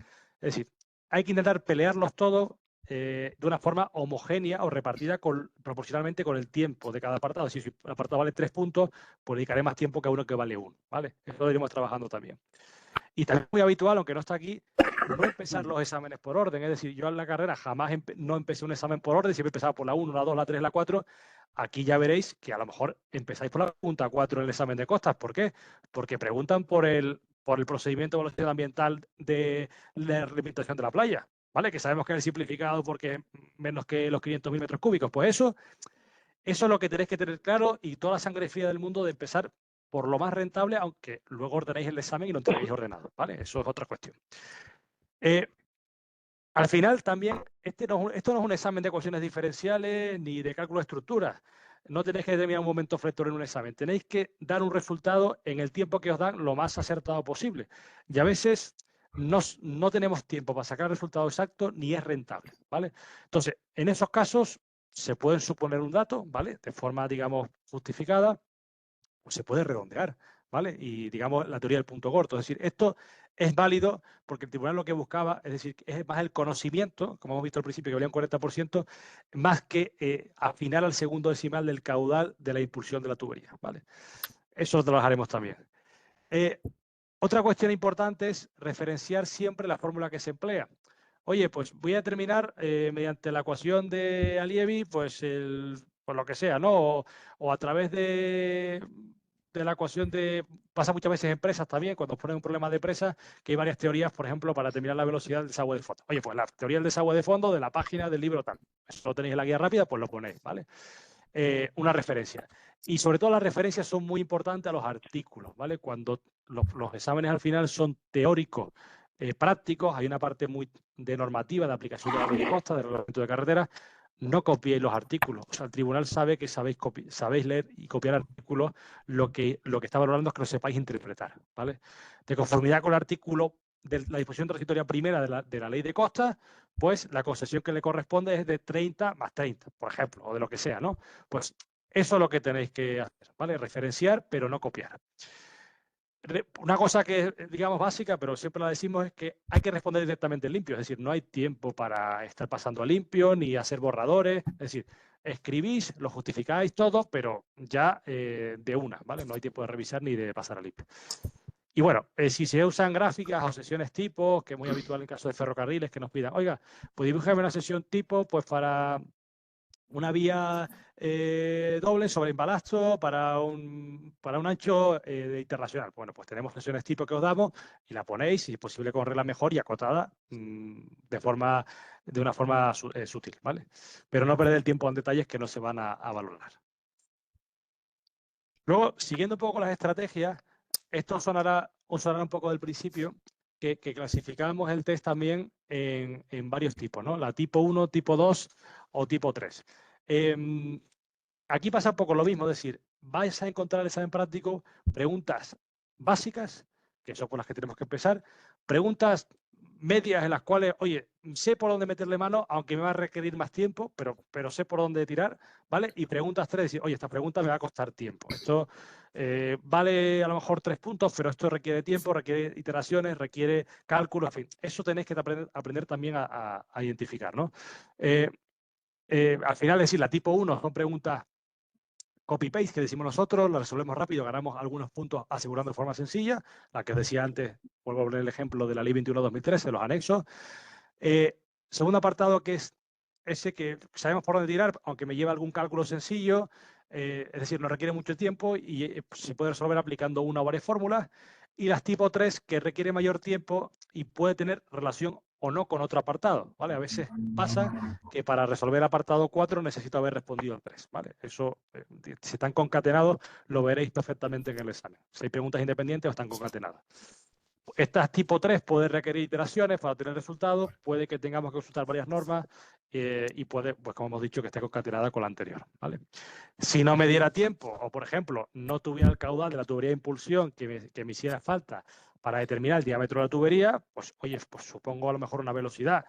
Es decir, hay que intentar pelearlos todos de una forma homogénea o repartida proporcionalmente con el tiempo de cada apartado. Si el apartado vale 3 puntos, pues dedicaré más tiempo que a uno que vale 1, ¿vale? Eso lo iremos trabajando también. Y también es muy habitual, aunque no está aquí, no empezar los exámenes por orden. Es decir, yo en la carrera jamás no empecé un examen por orden, siempre empezaba por la 1, la 2, la 3, la 4. Aquí ya veréis que a lo mejor empezáis por la pregunta 4 en el examen de costas. ¿Por qué? Porque preguntan por el procedimiento de evaluación ambiental de la delimitación de la playa, ¿vale? Que sabemos que es el simplificado porque es menos que los 500.000 metros cúbicos. Pues eso es lo que tenéis que tener claro y toda la sangre fría del mundo de empezar por lo más rentable, aunque luego ordenéis el examen y lo entreguéis ordenado, ¿vale? Eso es otra cuestión. Al final también, esto no es un examen de ecuaciones diferenciales ni de cálculo de estructuras. No tenéis que determinar un momento flector en un examen. Tenéis que dar un resultado en el tiempo que os dan lo más acertado posible. Y a veces no tenemos tiempo para sacar el resultado exacto ni es rentable, ¿vale? Entonces, en esos casos se puede suponer un dato, ¿vale? De forma, digamos, justificada, o se puede redondear, ¿vale? Y, digamos, la teoría del punto corto. Es decir, esto es válido porque el tribunal lo que buscaba, es decir, es más el conocimiento, como hemos visto al principio, que valía un 40%, más que afinar al segundo decimal del caudal de la impulsión de la tubería, ¿vale? Eso lo trabajaremos también. Otra cuestión importante es referenciar siempre la fórmula que se emplea. Oye, pues voy a determinar mediante la ecuación de Allievi, pues lo que sea, ¿no? O a través de la ecuación pasa muchas veces en empresas también, cuando os ponen un problema de presa, que hay varias teorías, por ejemplo, para determinar la velocidad del desagüe de fondo. Oye, pues la teoría del desagüe de fondo de la página del libro tal. Eso lo tenéis en la guía rápida, pues lo ponéis, ¿vale? Una referencia. Y sobre todo las referencias son muy importantes a los artículos, ¿vale? Cuando los exámenes al final son teóricos, prácticos, hay una parte muy de normativa, de aplicación de la ley de costas, de reglamento de carreteras, no copiéis los artículos. O sea, el tribunal sabe que sabéis leer y copiar artículos, lo que está valorando es que lo sepáis interpretar, ¿vale? De conformidad con el artículo de la disposición transitoria primera de la ley de costas, pues la concesión que le corresponde es de 30 más 30, por ejemplo, o de lo que sea, ¿no? Pues eso es lo que tenéis que hacer, ¿vale? Referenciar, pero no copiar. Una cosa que es, digamos, básica, pero siempre la decimos, es que hay que responder directamente en limpio. Es decir, no hay tiempo para estar pasando a limpio ni hacer borradores. Es decir, escribís, lo justificáis todo, pero ya de una, ¿vale? No hay tiempo de revisar ni de pasar a limpio. Y bueno, si se usan gráficas o sesiones tipo, que es muy habitual en caso de ferrocarriles, que nos pidan, oiga, pues dibújame una sesión tipo pues para una vía doble sobre embalasto para un ancho de internacional. Bueno, pues tenemos sesiones tipo que os damos y la ponéis, si es posible con regla mejor y acotada de una forma sutil, ¿vale? Pero no perder el tiempo en detalles que no se van a valorar. Luego, siguiendo un poco con las estrategias, esto sonará un poco del principio, que clasificamos el test también en varios tipos, ¿no? La tipo 1, tipo 2 o tipo 3. Aquí pasa un poco lo mismo, es decir, vais a encontrar en el examen práctico preguntas básicas, que son con las que tenemos que empezar, preguntas medias en las cuales, oye, sé por dónde meterle mano, aunque me va a requerir más tiempo, pero sé por dónde tirar, ¿vale? Y preguntas 3, decir, oye, esta pregunta me va a costar tiempo. Esto vale a lo mejor 3 puntos, pero esto requiere tiempo, requiere iteraciones, requiere cálculo, en fin. Eso tenéis que aprender también a identificar, ¿no? Al final, es decir, la tipo 1 son preguntas copy-paste que decimos nosotros, la resolvemos rápido, ganamos algunos puntos asegurando de forma sencilla, la que os decía antes, vuelvo a poner el ejemplo de la Ley 21/2013, los anexos. Segundo apartado, que es ese que sabemos por dónde tirar, aunque me lleva algún cálculo sencillo, es decir, no requiere mucho tiempo y se puede resolver aplicando una o varias fórmulas. Y las tipo 3, que requiere mayor tiempo y puede tener relación o no con otro apartado, ¿vale? A veces pasa que para resolver el apartado 4 necesito haber respondido al 3, ¿vale? Eso, si están concatenados, lo veréis perfectamente en el examen. Si hay preguntas independientes o están concatenadas. Estas tipo 3 pueden requerir iteraciones para obtener resultados, puede que tengamos que consultar varias normas y puede, pues como hemos dicho, que esté concatenada con la anterior, ¿vale? Si no me diera tiempo o, por ejemplo, no tuviera el caudal de la tubería de impulsión que me hiciera falta para determinar el diámetro de la tubería, pues oye, pues supongo a lo mejor una velocidad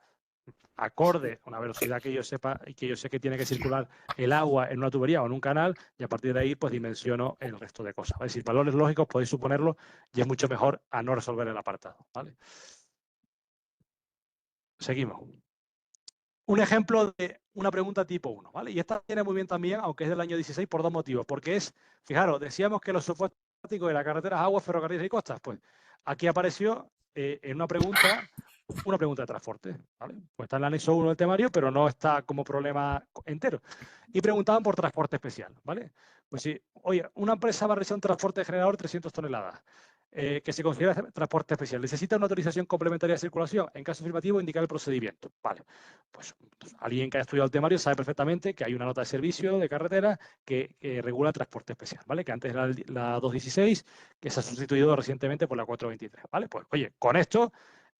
acorde a una velocidad que yo sepa y que yo sé que tiene que circular el agua en una tubería o en un canal, y a partir de ahí pues dimensiono el resto de cosas. Es decir, valores lógicos podéis suponerlo y es mucho mejor a no resolver el apartado, ¿vale? Seguimos. Un ejemplo de una pregunta tipo 1, ¿vale? Y esta viene muy bien también, aunque es del año 16, por dos motivos. Porque es, fijaros, decíamos que los supuestos prácticos de las carreteras, aguas, ferrocarriles y costas. Pues aquí apareció en una pregunta de transporte, ¿vale? Pues está en el anexo 1 del temario, pero no está como problema entero. y preguntaban por transporte especial, ¿vale? Pues si, oye, una empresa va a realizar un transporte de generador 300 toneladas, que se considera transporte especial. ¿Necesita una autorización complementaria de circulación? En caso afirmativo, indicar el procedimiento. Vale, pues alguien que ha estudiado el temario sabe perfectamente que hay una nota de servicio de carretera que regula transporte especial, ¿vale? Que antes era la 216, que se ha sustituido recientemente por la 423, ¿vale? Pues, oye, con esto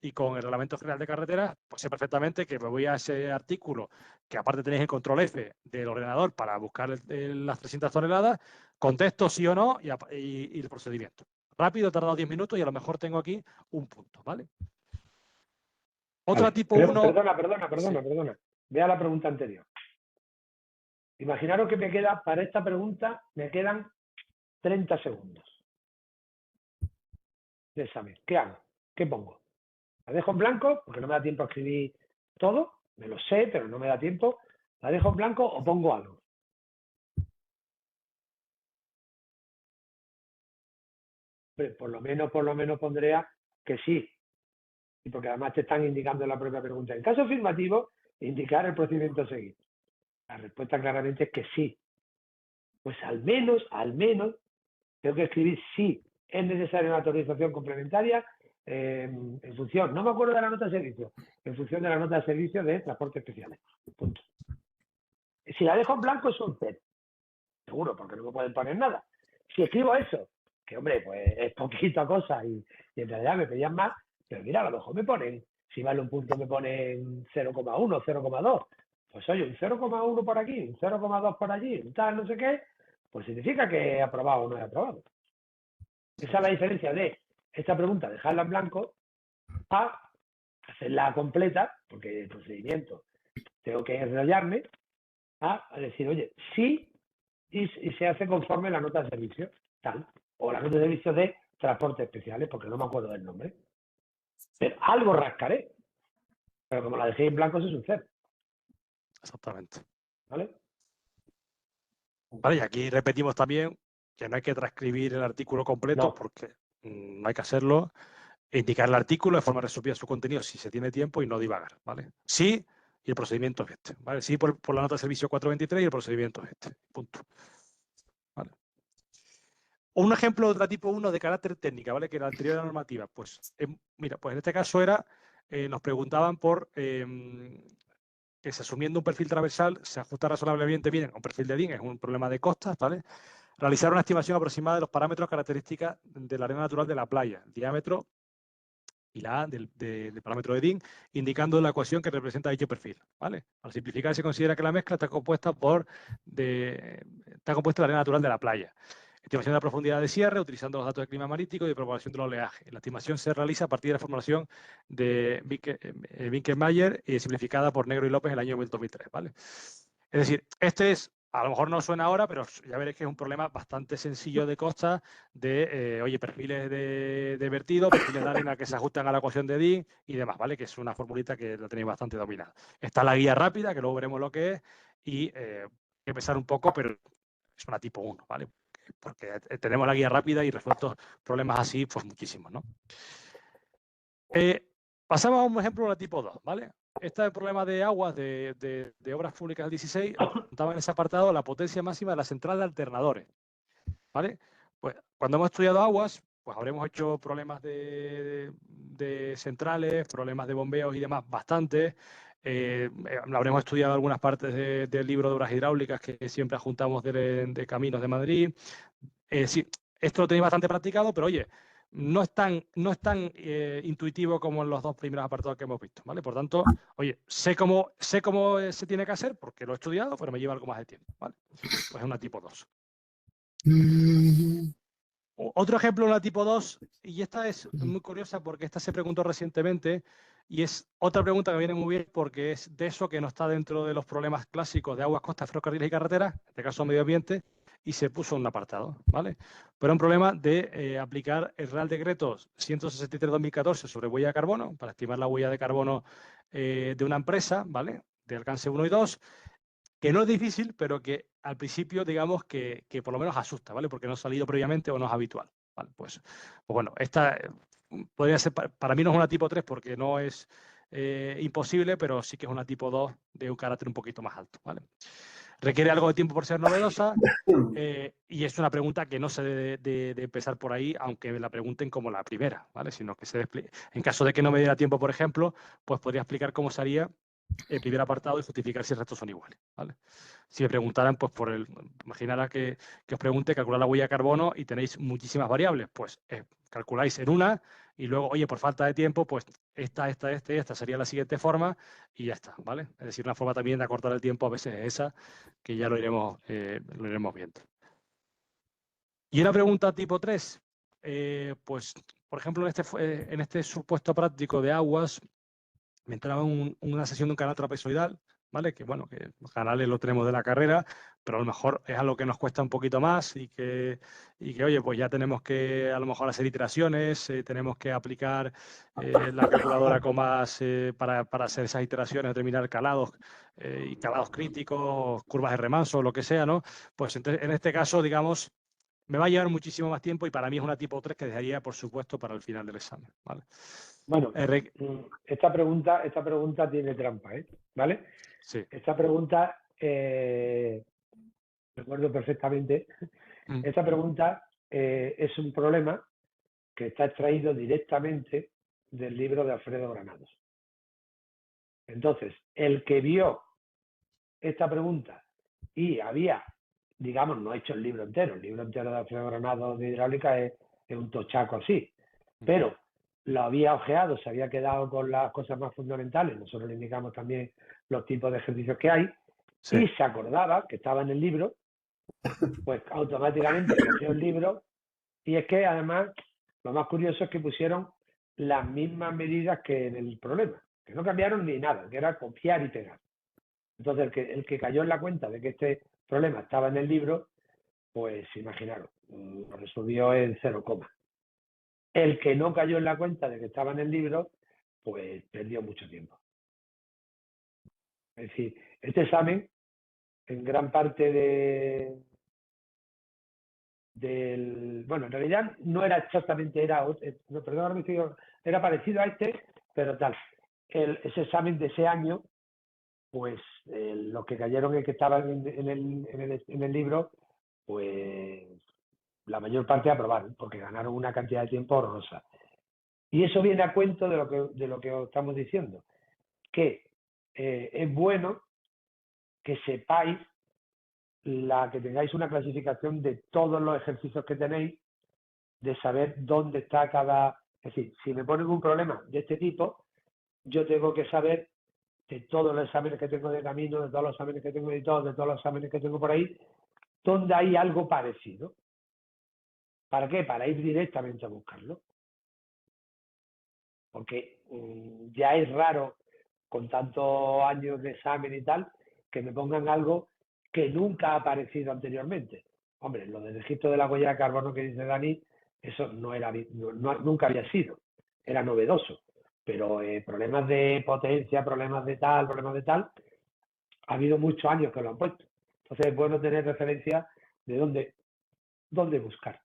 y con el Reglamento General de Carreteras, pues sé perfectamente que me voy a ese artículo, que aparte tenéis el control F del ordenador para buscar las 300 toneladas, contesto sí o no y el procedimiento. Rápido, he tardado 10 minutos y a lo mejor tengo aquí un punto, ¿vale? Otra Vale. tipo 1... Perdona. Vea la pregunta anterior. Imaginaros que me queda, para esta pregunta, me quedan 30 segundos de examen. ¿Qué hago? ¿Qué pongo? ¿La dejo en blanco? Porque no me da tiempo a escribir todo. Me lo sé, pero no me da tiempo. ¿La dejo en blanco o pongo algo? Por lo menos pondría que sí. Y porque además te están indicando en la propia pregunta. En caso afirmativo, indicar el procedimiento a seguir. La respuesta claramente es que sí. Pues al menos, tengo que escribir sí es necesaria una autorización complementaria en función, no me acuerdo de la nota de servicio, en función de la nota de servicio de transportes especiales. Punto. Si la dejo en blanco es un cero, seguro, porque no me pueden poner nada. Si escribo eso, que hombre, pues es poquita cosa y en realidad me pedían más, pero mira, a lo mejor me ponen, si vale un punto me ponen 0,1, 0,2. Pues oye, un 0,1 por aquí, un 0,2 por allí, un tal, no sé qué, pues significa que he aprobado o no he aprobado. Esa es la diferencia de esta pregunta, dejarla en blanco, a hacerla completa, porque el procedimiento tengo que enrollarme, a decir, oye, sí, y se hace conforme la nota de servicio, tal, o la nota de servicio de transportes especiales, porque no me acuerdo del nombre. Pero algo rascaré, pero como la dejé en blanco, se sucede. Exactamente. ¿Vale? Vale, y aquí repetimos también que no hay que transcribir el artículo completo No. porque no hay que hacerlo. Indicar el artículo de forma resumida su contenido si se tiene tiempo y no divagar, ¿vale? Sí, y el procedimiento es este, ¿vale? Sí por la nota de servicio 423 y el procedimiento es este, punto. ¿Vale? Un ejemplo de otra tipo 1 de carácter técnica, ¿vale? Que la anterior era normativa. Pues, mira, pues en este caso era, nos preguntaban por que si asumiendo un perfil transversal se ajusta razonablemente bien a un perfil de DIN, es un problema de costas, ¿vale? Realizar una estimación aproximada de los parámetros características de la arena natural de la playa, diámetro y la A del parámetro de DIN, indicando la ecuación que representa dicho perfil, ¿vale? Para simplificar, se considera que la mezcla está compuesta de la arena natural de la playa. Estimación de la profundidad de cierre, utilizando los datos de clima marítimo y de propagación del oleaje. La estimación se realiza a partir de la formulación de Winkelmeyer y simplificada por Negro y López en el año 2003, ¿vale? Es decir, este es, a lo mejor no suena ahora, pero ya veréis que es un problema bastante sencillo de costas, oye, perfiles de vertido, perfiles de arena que se ajustan a la ecuación de DIN y demás, ¿vale? Que es una formulita que la tenéis bastante dominada. Está la guía rápida, que luego veremos lo que es, y hay que pensar un poco, pero es una tipo 1, ¿vale? Porque tenemos la guía rápida y resueltos problemas así, pues muchísimos, ¿no? Pasamos a un ejemplo de la tipo 2, ¿vale? Este es el problema de aguas de obras públicas del 16, nos preguntaba en ese apartado la potencia máxima de la central de alternadores, ¿vale? Pues cuando hemos estudiado aguas, pues habremos hecho problemas de centrales, problemas de bombeos y demás, bastantes. Habremos estudiado algunas partes del libro de obras hidráulicas que siempre juntamos de Caminos de Madrid. Sí, esto lo tenéis bastante practicado, pero oye, no es tan intuitivo como en los dos primeros apartados que hemos visto, ¿vale? Por tanto, oye, sé cómo se tiene que hacer porque lo he estudiado, pero me lleva algo más de tiempo, ¿vale? Pues es una tipo 2. Otro ejemplo de la tipo 2, y esta es muy curiosa porque esta se preguntó recientemente y es otra pregunta que viene muy bien porque es de eso que no está dentro de los problemas clásicos de aguas, costas, ferrocarriles y carreteras, en este caso medio ambiente, y se puso un apartado, ¿vale? Pero un problema de aplicar el Real Decreto 163/2014 sobre huella de carbono, para estimar la huella de carbono de una empresa, ¿vale? De alcance 1 y 2, que no es difícil, pero que al principio, digamos, que por lo menos asusta, ¿vale? Porque no ha salido previamente o no es habitual, ¿vale? Pues bueno, esta podría ser, para mí no es una tipo 3 porque no es imposible, pero sí que es una tipo 2 de un carácter un poquito más alto, ¿vale? requiere algo de tiempo por ser novedosa y es una pregunta que no se debe de empezar por ahí, aunque la pregunten como la primera, ¿vale? Sino que en caso de que no me diera tiempo, por ejemplo, pues podría explicar cómo se haría el primer apartado y justificar si el resto son iguales, ¿vale? Si me preguntaran, pues imaginara que os pregunte calcular la huella de carbono y tenéis muchísimas variables, pues calculáis en una y luego, oye, por falta de tiempo, pues esta sería la siguiente forma y ya está, ¿vale? Es decir, una forma también de acortar el tiempo a veces es esa, que ya lo iremos viendo. Y una pregunta tipo 3, pues, por ejemplo, en este supuesto práctico de aguas, me entraba una sesión de un canal trapezoidal, ¿vale? Que bueno, que los canales lo tenemos de la carrera, pero a lo mejor es algo que nos cuesta un poquito más y que oye, pues ya tenemos que a lo mejor hacer iteraciones, tenemos que aplicar la calculadora comas para hacer esas iteraciones, determinar calados y calados críticos, curvas de remanso, lo que sea, ¿no? Pues en este caso, digamos, me va a llevar muchísimo más tiempo y para mí es una tipo 3 que dejaría, por supuesto, para el final del examen, ¿vale? Bueno, esta pregunta tiene trampa, ¿vale? Sí. Esta pregunta, recuerdo perfectamente, esta pregunta es un problema que está extraído directamente del libro de Alfredo Granados. Entonces, el que vio esta pregunta y había, digamos, no ha hecho el libro entero de Alfredo Granados de hidráulica es un tochaco así, pero lo había ojeado, se había quedado con las cosas más fundamentales, nosotros le indicamos también los tipos de ejercicios que hay, sí, y se acordaba que estaba en el libro, pues automáticamente cogió el libro, y es que además lo más curioso es que pusieron las mismas medidas que en el problema, que no cambiaron ni nada, que era copiar y pegar. Entonces el que cayó en la cuenta de que este problema estaba en el libro, pues imaginaros, lo resolvió en 0, el que no cayó en la cuenta de que estaba en el libro, pues perdió mucho tiempo. Es decir, este examen, en gran parte bueno, en realidad no era exactamente, era parecido a este, pero tal. Ese examen de ese año, pues los que cayeron en que estaban en el libro, pues la mayor parte aprobaron, porque ganaron una cantidad de tiempo horrorosa. Y eso viene a cuento de lo que os estamos diciendo, que es bueno que sepáis que tengáis una clasificación de todos los ejercicios que tenéis, de saber dónde está cada... Es decir, si me ponen un problema de este tipo, yo tengo que saber de todos los exámenes que tengo de camino, de todos los exámenes que tengo editados, de todos los exámenes que tengo por ahí, dónde hay algo parecido. ¿Para qué? Para ir directamente a buscarlo. Porque ya es raro, con tantos años de examen y tal, que me pongan algo que nunca ha aparecido anteriormente. Hombre, lo del registro de la huella de carbono que dice Dani, eso nunca había sido, era novedoso. Pero problemas de potencia, problemas de tal, ha habido muchos años que lo han puesto. Entonces es bueno tener referencia de dónde buscar,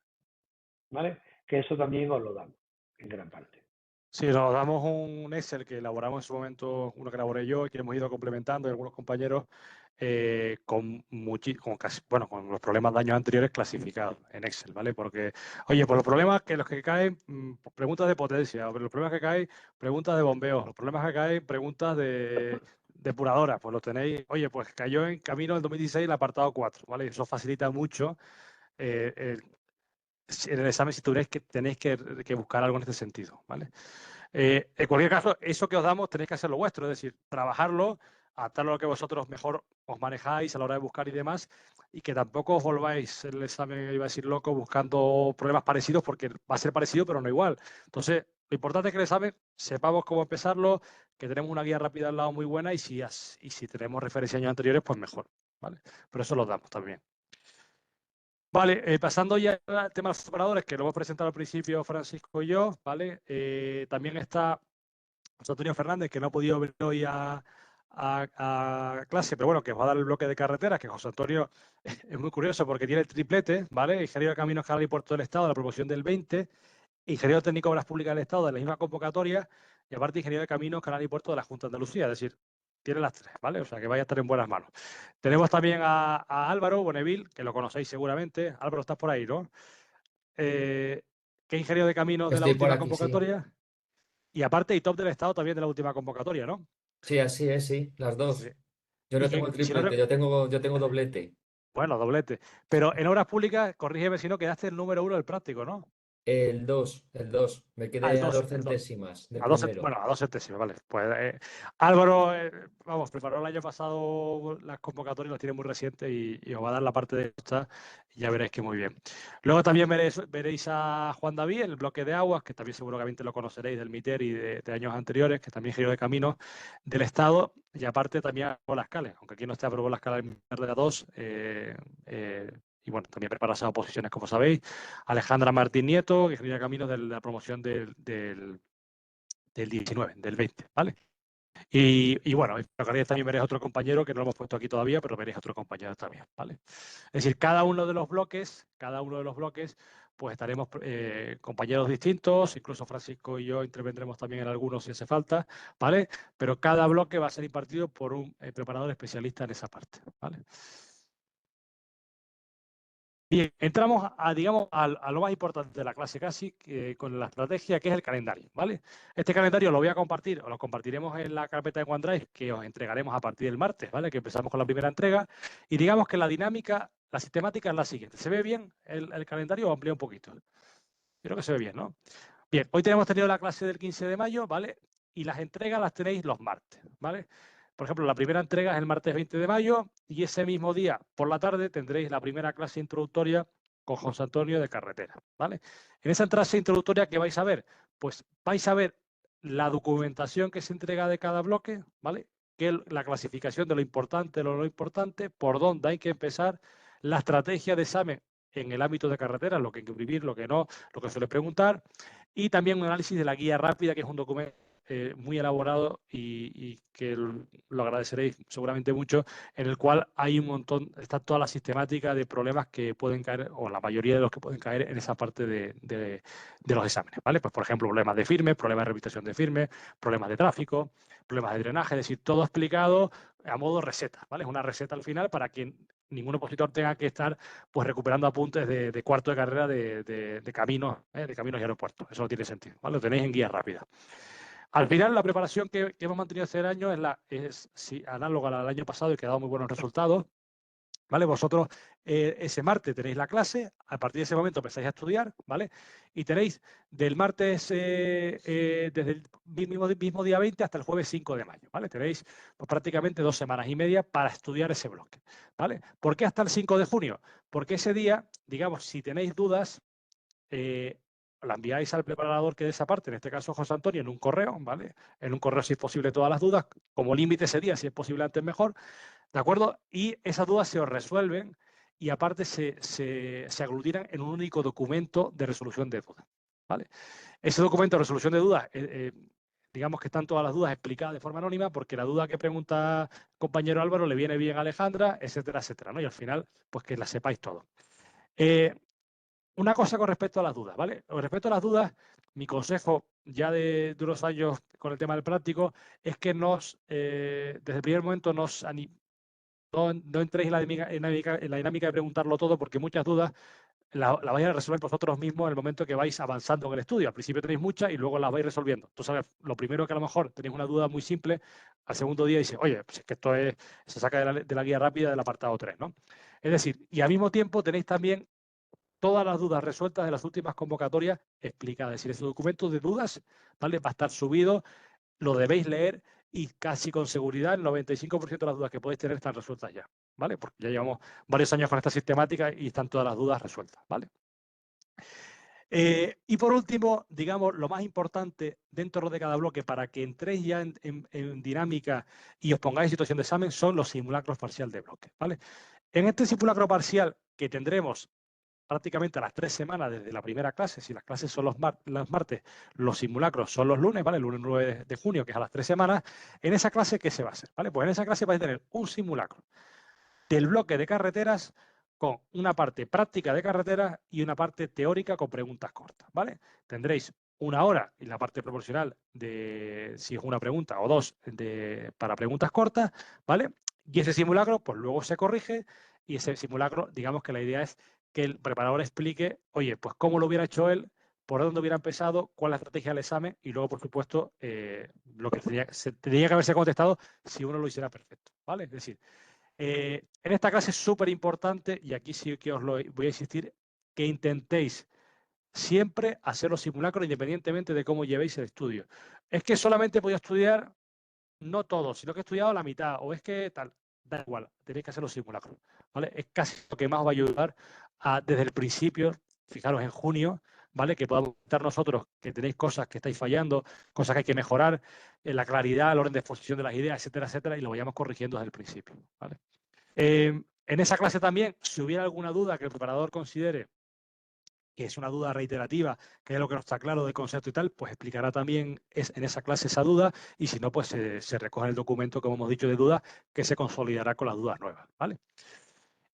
¿vale? Que eso también os lo damos, en gran parte. Sí, nos damos un Excel que elaboramos en su momento, uno que elaboré yo y que hemos ido complementando y algunos compañeros con los problemas de años anteriores clasificados en Excel, ¿vale? Porque, oye, por los problemas que los que caen, preguntas de potencia, los problemas que caen, preguntas de bombeo, los problemas que caen, preguntas de depuradora, pues los tenéis, oye, pues cayó en camino el 2016 el apartado 4, ¿vale? Eso facilita mucho en el examen si tenéis que buscar algo en este sentido, ¿vale? En cualquier caso, eso que os damos tenéis que hacerlo vuestro, es decir, trabajarlo, adaptarlo a lo que vosotros mejor os manejáis a la hora de buscar y demás, y que tampoco os volváis el examen, iba a decir loco, buscando problemas parecidos, porque va a ser parecido, pero no igual. Entonces, lo importante es que el examen sepamos cómo empezarlo, que tenemos una guía rápida al lado muy buena, y si tenemos referencias años anteriores, pues mejor, ¿vale? Pero eso lo damos también. Vale, pasando ya al tema de los operadores, que lo hemos presentado al principio Francisco y yo, ¿vale? También está José Antonio Fernández, que no ha podido venir hoy a clase, pero bueno, que os va a dar el bloque de carreteras, que José Antonio es muy curioso porque tiene el triplete, ¿vale? Ingeniero de Caminos, Canal y Puerto del Estado, la promoción del 20, Ingeniero Técnico de Obras Públicas del Estado, de la misma convocatoria, y aparte Ingeniero de Caminos, Canal y Puerto de la Junta de Andalucía, es decir, tiene las 3, ¿vale? O sea, que vaya a estar en buenas manos. Tenemos también a Álvaro Bonneville, que lo conocéis seguramente. Álvaro, estás por ahí, ¿no? Que es ingeniero de caminos de la Estoy por última aquí, sí. convocatoria. Y aparte, y top del Estado también de la última convocatoria, ¿no? Sí, así es, sí, las Sí. dos. Yo Y no que, tengo si no, triplete, yo tengo doblete. bueno, doblete. Pero en obras públicas, corrígeme si no, quedaste el número 1 del práctico, ¿no? El 2. Me Ah, el quedé a 2, dos el 2. centésimas del primero. Bueno, a 2 centésimas, vale. Pues Álvaro, vamos, preparó el año pasado las convocatorias, las tiene muy recientes y os va a dar la parte de esta y ya veréis que muy bien. Luego también veréis a Juan David en el bloque de aguas, que también seguramente lo conoceréis del MITER y de años anteriores, que también es ingeniero de caminos del Estado, y aparte también a las Cales, aunque aquí no esté aprobado la escala de A2, y bueno, también prepara esas oposiciones, como sabéis. Alejandra Martín Nieto, ingeniera de caminos de la promoción del 19, del 20, ¿vale? Y bueno, también veréis otro compañero que no lo hemos puesto aquí todavía, pero veréis otro compañero también, ¿vale? Es decir, cada uno de los bloques, pues estaremos compañeros distintos, incluso Francisco y yo intervendremos también en algunos si hace falta, ¿vale? Pero cada bloque va a ser impartido por un preparador especialista en esa parte, ¿vale? Bien, entramos digamos, a lo más importante de la clase casi, con la estrategia, que es el calendario, ¿vale? Este calendario lo voy a compartir, o lo compartiremos en la carpeta de OneDrive, que os entregaremos a partir del martes, ¿vale? Que empezamos con la primera entrega, y digamos que la dinámica, la sistemática es la siguiente. ¿Se ve bien el calendario o amplía un poquito? Creo que se ve bien, ¿no? Bien, hoy tenemos tenido la clase del 15 de mayo, ¿vale? Y las entregas las tenéis los martes, ¿vale? Por ejemplo, la primera entrega es el martes 20 de mayo y ese mismo día, por la tarde, tendréis la primera clase introductoria con José Antonio de carretera, ¿vale? En esa clase introductoria, ¿qué vais a ver? Pues vais a ver la documentación que se entrega de cada bloque, ¿vale? La clasificación de lo importante, lo no importante, por dónde hay que empezar, la estrategia de examen en el ámbito de carretera, lo que hay que imprimir, lo que no, lo que suele preguntar, y también un análisis de la guía rápida, que es un documento muy elaborado y que lo agradeceréis seguramente mucho, en el cual hay un montón, está toda la sistemática de problemas que pueden caer, o la mayoría de los que pueden caer en esa parte de los exámenes, ¿vale? Pues, por ejemplo, problemas de firme, problemas de rehabilitación de firme, problemas de tráfico, problemas de drenaje, es decir, todo explicado a modo receta, ¿vale? Es una receta al final para que ningún opositor tenga que estar pues recuperando apuntes de cuarto de carrera de caminos y aeropuertos. Eso no tiene sentido, ¿vale? Lo tenéis en guía rápida. Al final, la preparación que hemos mantenido este año es análoga a la del año pasado y que ha dado muy buenos resultados. ¿Vale? Vosotros ese martes tenéis la clase, a partir de ese momento empezáis a estudiar, ¿vale? Y tenéis del martes, desde el mismo día 20 hasta el jueves 5 de mayo, ¿vale? Tenéis pues, prácticamente 2 semanas y media para estudiar ese bloque, ¿vale? ¿Por qué hasta el 5 de junio? Porque ese día, digamos, si tenéis dudas, la enviáis al preparador que de esa parte, en este caso José Antonio, en un correo, ¿vale? En un correo si es posible todas las dudas, como límite ese día, si es posible antes mejor, ¿de acuerdo? Y esas dudas se os resuelven y aparte se aglutinan en un único documento de resolución de dudas, ¿vale? Ese documento de resolución de dudas, digamos que están todas las dudas explicadas de forma anónima porque la duda que pregunta el compañero Álvaro le viene bien a Alejandra, etcétera, etcétera, ¿no? Y al final, pues que la sepáis todo. Una cosa con respecto a las dudas, ¿vale? Con respecto a las dudas, mi consejo ya de unos años con el tema del práctico es que desde el primer momento no entréis en la dinámica de preguntarlo todo, porque muchas dudas las vais a resolver vosotros mismos en el momento que vais avanzando en el estudio. Al principio tenéis muchas y luego las vais resolviendo. Tú sabes, lo primero que a lo mejor tenéis una duda muy simple, al segundo día dices, oye, pues es que esto se saca de la guía rápida del apartado 3, ¿no? Es decir, y al mismo tiempo tenéis también todas las dudas resueltas de las últimas convocatorias explicadas. Es decir, ese documento de dudas, ¿vale? Va a estar subido, lo debéis leer y casi con seguridad el 95% de las dudas que podéis tener están resueltas ya, ¿vale? Porque ya llevamos varios años con esta sistemática y están todas las dudas resueltas, ¿vale? Y por último, digamos, lo más importante dentro de cada bloque para que entréis ya en dinámica y os pongáis en situación de examen son los simulacros parcial de bloque, ¿vale? En este simulacro parcial que tendremos prácticamente a las 3 semanas desde la primera clase, si las clases son los martes, los simulacros son los lunes, ¿vale? El lunes 9 de junio, que es a las 3 semanas, en esa clase, ¿qué se va a hacer? ¿Vale? Pues en esa clase vais a tener un simulacro del bloque de carreteras con una parte práctica de carreteras y una parte teórica con preguntas cortas, ¿vale? Tendréis 1 hora en la parte proporcional si es una pregunta o 2 para preguntas cortas, ¿vale? Y ese simulacro, pues luego se corrige y ese simulacro, digamos que la idea es que el preparador explique, oye, pues cómo lo hubiera hecho él, por dónde hubiera empezado, cuál es la estrategia del examen y luego, por supuesto, lo que tendría que haberse contestado si uno lo hiciera perfecto, ¿vale? Es decir, en esta clase es súper importante, y aquí sí que os lo voy a insistir, que intentéis siempre hacer los simulacros independientemente de cómo llevéis el estudio. Es que solamente he podido estudiar, no todo, sino que he estudiado la mitad, o es que tal, da igual, tenéis que hacer los simulacros, ¿vale? Es casi lo que más os va a ayudar desde el principio, fijaros en junio, ¿vale? Que podamos estar nosotros, que tenéis cosas que estáis fallando, cosas que hay que mejorar, en la claridad, el orden de exposición de las ideas, etcétera, etcétera, y lo vayamos corrigiendo desde el principio, ¿vale? En esa clase también, si hubiera alguna duda que el preparador considere que es una duda reiterativa, que es lo que no está claro de concepto y tal, pues explicará también en esa clase esa duda, y si no, pues se recoge el documento, como hemos dicho, de dudas, que se consolidará con las dudas nuevas, ¿vale?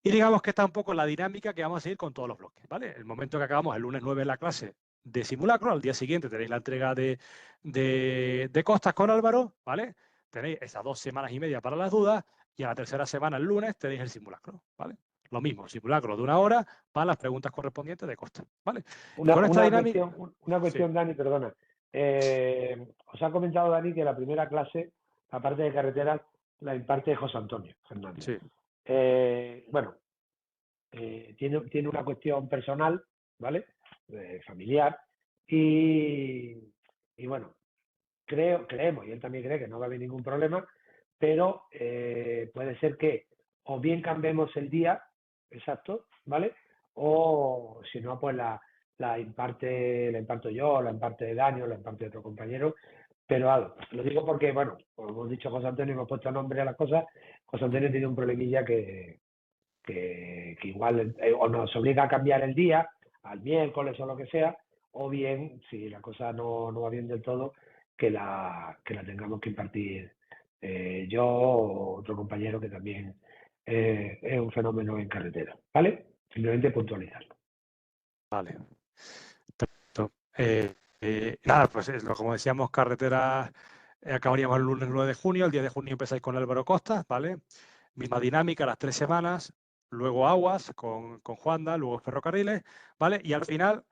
Y digamos que está un poco la dinámica que vamos a seguir con todos los bloques, ¿vale? El momento que acabamos el lunes 9 en la clase de simulacro, al día siguiente tenéis la entrega de costas con Álvaro, ¿vale? Tenéis esas 2 semanas y media para las dudas, y a la tercera semana, el lunes, tenéis el simulacro, ¿vale? Lo mismo, simulacro de 1 hora para las preguntas correspondientes de costas, ¿vale? Con esta dinámica... Una cuestión, Sí. Dani, perdona. Os ha comentado Dani que la primera clase, la parte de carreteras, la imparte José Antonio Fernández. Sí. Bueno, tiene una cuestión personal, ¿vale? Familiar, y bueno, creemos, y él también cree que no va a haber ningún problema, pero puede ser que o bien cambiemos el día exacto, ¿vale? O si no, pues la imparto yo, la imparte Dani, la imparte otro compañero. Pero lo digo porque, bueno, como hemos dicho José Antonio, hemos puesto nombre a las cosas. José Antonio tiene un problemilla que igual o nos obliga a cambiar el día al miércoles o lo que sea, o bien, si la cosa no va bien del todo, que la tengamos que impartir yo o otro compañero que también es un fenómeno en carretera, ¿vale? Simplemente puntualizarlo. Vale. Perfecto. Nada, pues como decíamos, carretera, acabaríamos el lunes 9 de junio, el 10 de junio empezáis con Álvaro Costa, ¿vale? Misma dinámica, las 3 semanas, luego aguas con Juanda, luego ferrocarriles, ¿vale? Y al final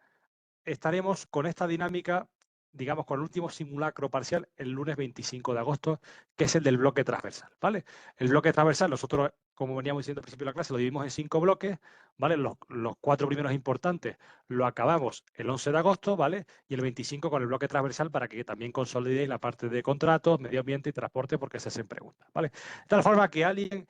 estaremos con esta dinámica, digamos, con el último simulacro parcial el lunes 25 de agosto, que es el del bloque transversal, ¿vale? El bloque transversal, nosotros, como veníamos diciendo al principio de la clase, lo dividimos en 5 bloques, ¿vale? Los 4 primeros importantes lo acabamos el 11 de agosto, ¿vale? Y el 25 con el bloque transversal para que también consolidéis la parte de contratos, medio ambiente y transporte, porque se hacen preguntas, ¿vale? De tal forma que alguien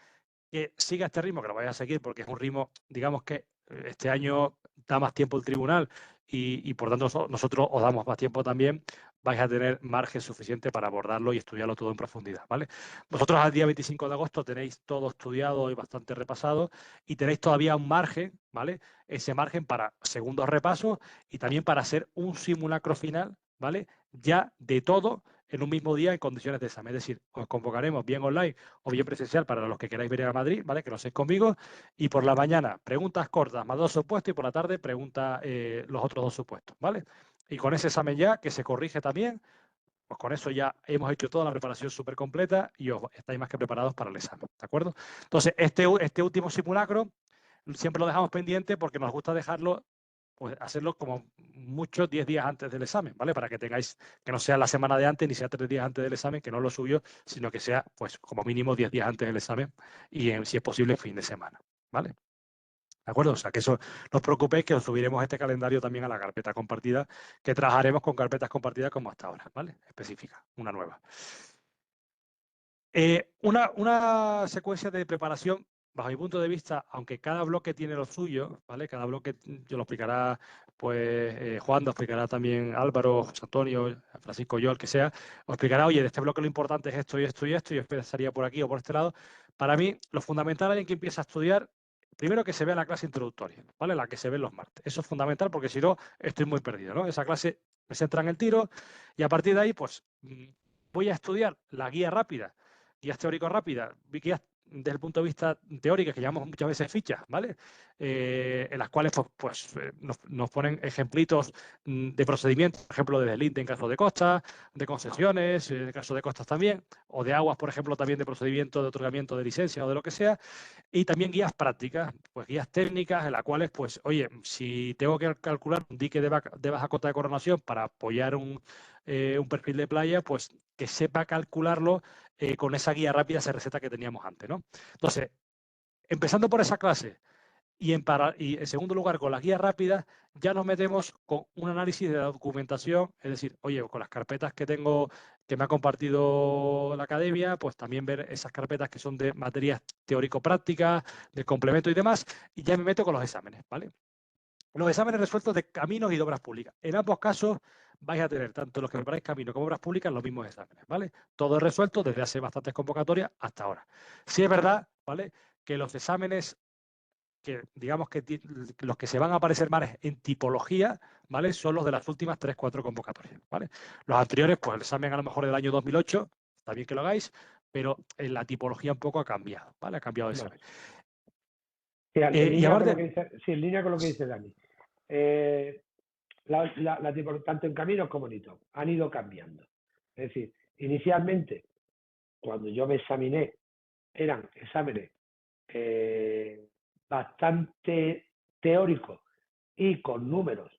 que siga este ritmo, que lo vaya a seguir, porque es un ritmo, digamos que este año da más tiempo el tribunal y por tanto nosotros os damos más tiempo también, vais a tener margen suficiente para abordarlo y estudiarlo todo en profundidad, ¿vale? Vosotros al día 25 de agosto tenéis todo estudiado y bastante repasado y tenéis todavía un margen, ¿vale? Ese margen para segundos repasos y también para hacer un simulacro final, ¿vale? Ya de todo en un mismo día en condiciones de examen. Es decir, os convocaremos bien online o bien presencial para los que queráis venir a Madrid, ¿vale? Que lo hacéis conmigo. Y por la mañana, preguntas cortas más 2 supuestos y por la tarde, pregunta los otros 2 supuestos, ¿vale? Y con ese examen ya, que se corrige también, pues con eso ya hemos hecho toda la preparación súper completa y os estáis más que preparados para el examen, ¿de acuerdo? Entonces, este último simulacro siempre lo dejamos pendiente porque nos gusta dejarlo, pues hacerlo como muchos 10 días antes del examen, ¿vale? Para que tengáis, que no sea la semana de antes ni sea 3 días antes del examen, que no lo suyo, sino que sea, pues, como mínimo 10 días antes del examen y, si es posible, fin de semana, ¿vale? ¿De acuerdo? O sea, que eso, no os preocupéis, que os subiremos este calendario también a la carpeta compartida, que trabajaremos con carpetas compartidas como hasta ahora, ¿vale? Específica, una nueva. Una secuencia de preparación, bajo mi punto de vista, aunque cada bloque tiene lo suyo, ¿vale? Cada bloque yo lo explicará, pues, Juan, lo explicará también Álvaro, José Antonio, Francisco, yo, el que sea, os explicará, oye, de este bloque lo importante es esto y esto y esto, y yo empezaría por aquí o por este lado. Para mí, lo fundamental alguien que empieza a estudiar, primero que se vea la clase introductoria, ¿vale? La que se ve los martes. Eso es fundamental porque si no, estoy muy perdido, ¿no? Esa clase me centra en el tiro y a partir de ahí, pues, voy a estudiar la guía rápida, guías teóricos rápidas, guías desde el punto de vista teórico, que llamamos muchas veces fichas, ¿vale? En las cuales nos ponen ejemplitos de procedimientos, por ejemplo, de delite en caso de costas, de concesiones, en caso de costas también, o de aguas, por ejemplo, también de procedimiento de otorgamiento de licencia o de lo que sea, y también guías prácticas, pues guías técnicas en las cuales, pues, oye, si tengo que calcular un dique de baja cota de coronación para apoyar un perfil de playa, pues que sepa calcularlo con esa guía rápida, esa receta que teníamos antes, ¿no? Entonces, empezando por esa clase y en segundo lugar con las guías rápidas, ya nos metemos con un análisis de la documentación, es decir, oye, con las carpetas que tengo, que me ha compartido la academia, pues también ver esas carpetas que son de materias teórico-prácticas, de complemento y demás, y ya me meto con los exámenes, ¿vale? Los exámenes resueltos de caminos y de obras públicas. En ambos casos vais a tener, tanto los que preparáis caminos como obras públicas, los mismos exámenes, ¿vale? Todo es resuelto desde hace bastantes convocatorias hasta ahora. Sí es verdad, ¿vale?, que los exámenes que digamos que los que se van a aparecer más en tipología, ¿vale?, son los de las últimas 3-4 convocatorias, ¿vale? Los anteriores, pues el examen a lo mejor del año 2008, está bien que lo hagáis, pero en la tipología un poco ha cambiado, ¿vale? Ha cambiado el examen. Sí, en y línea aparte, en línea con lo que dice Dani. Tanto en caminos como en hito han ido cambiando. Es decir, inicialmente, cuando yo me examiné, eran exámenes bastante teóricos y con números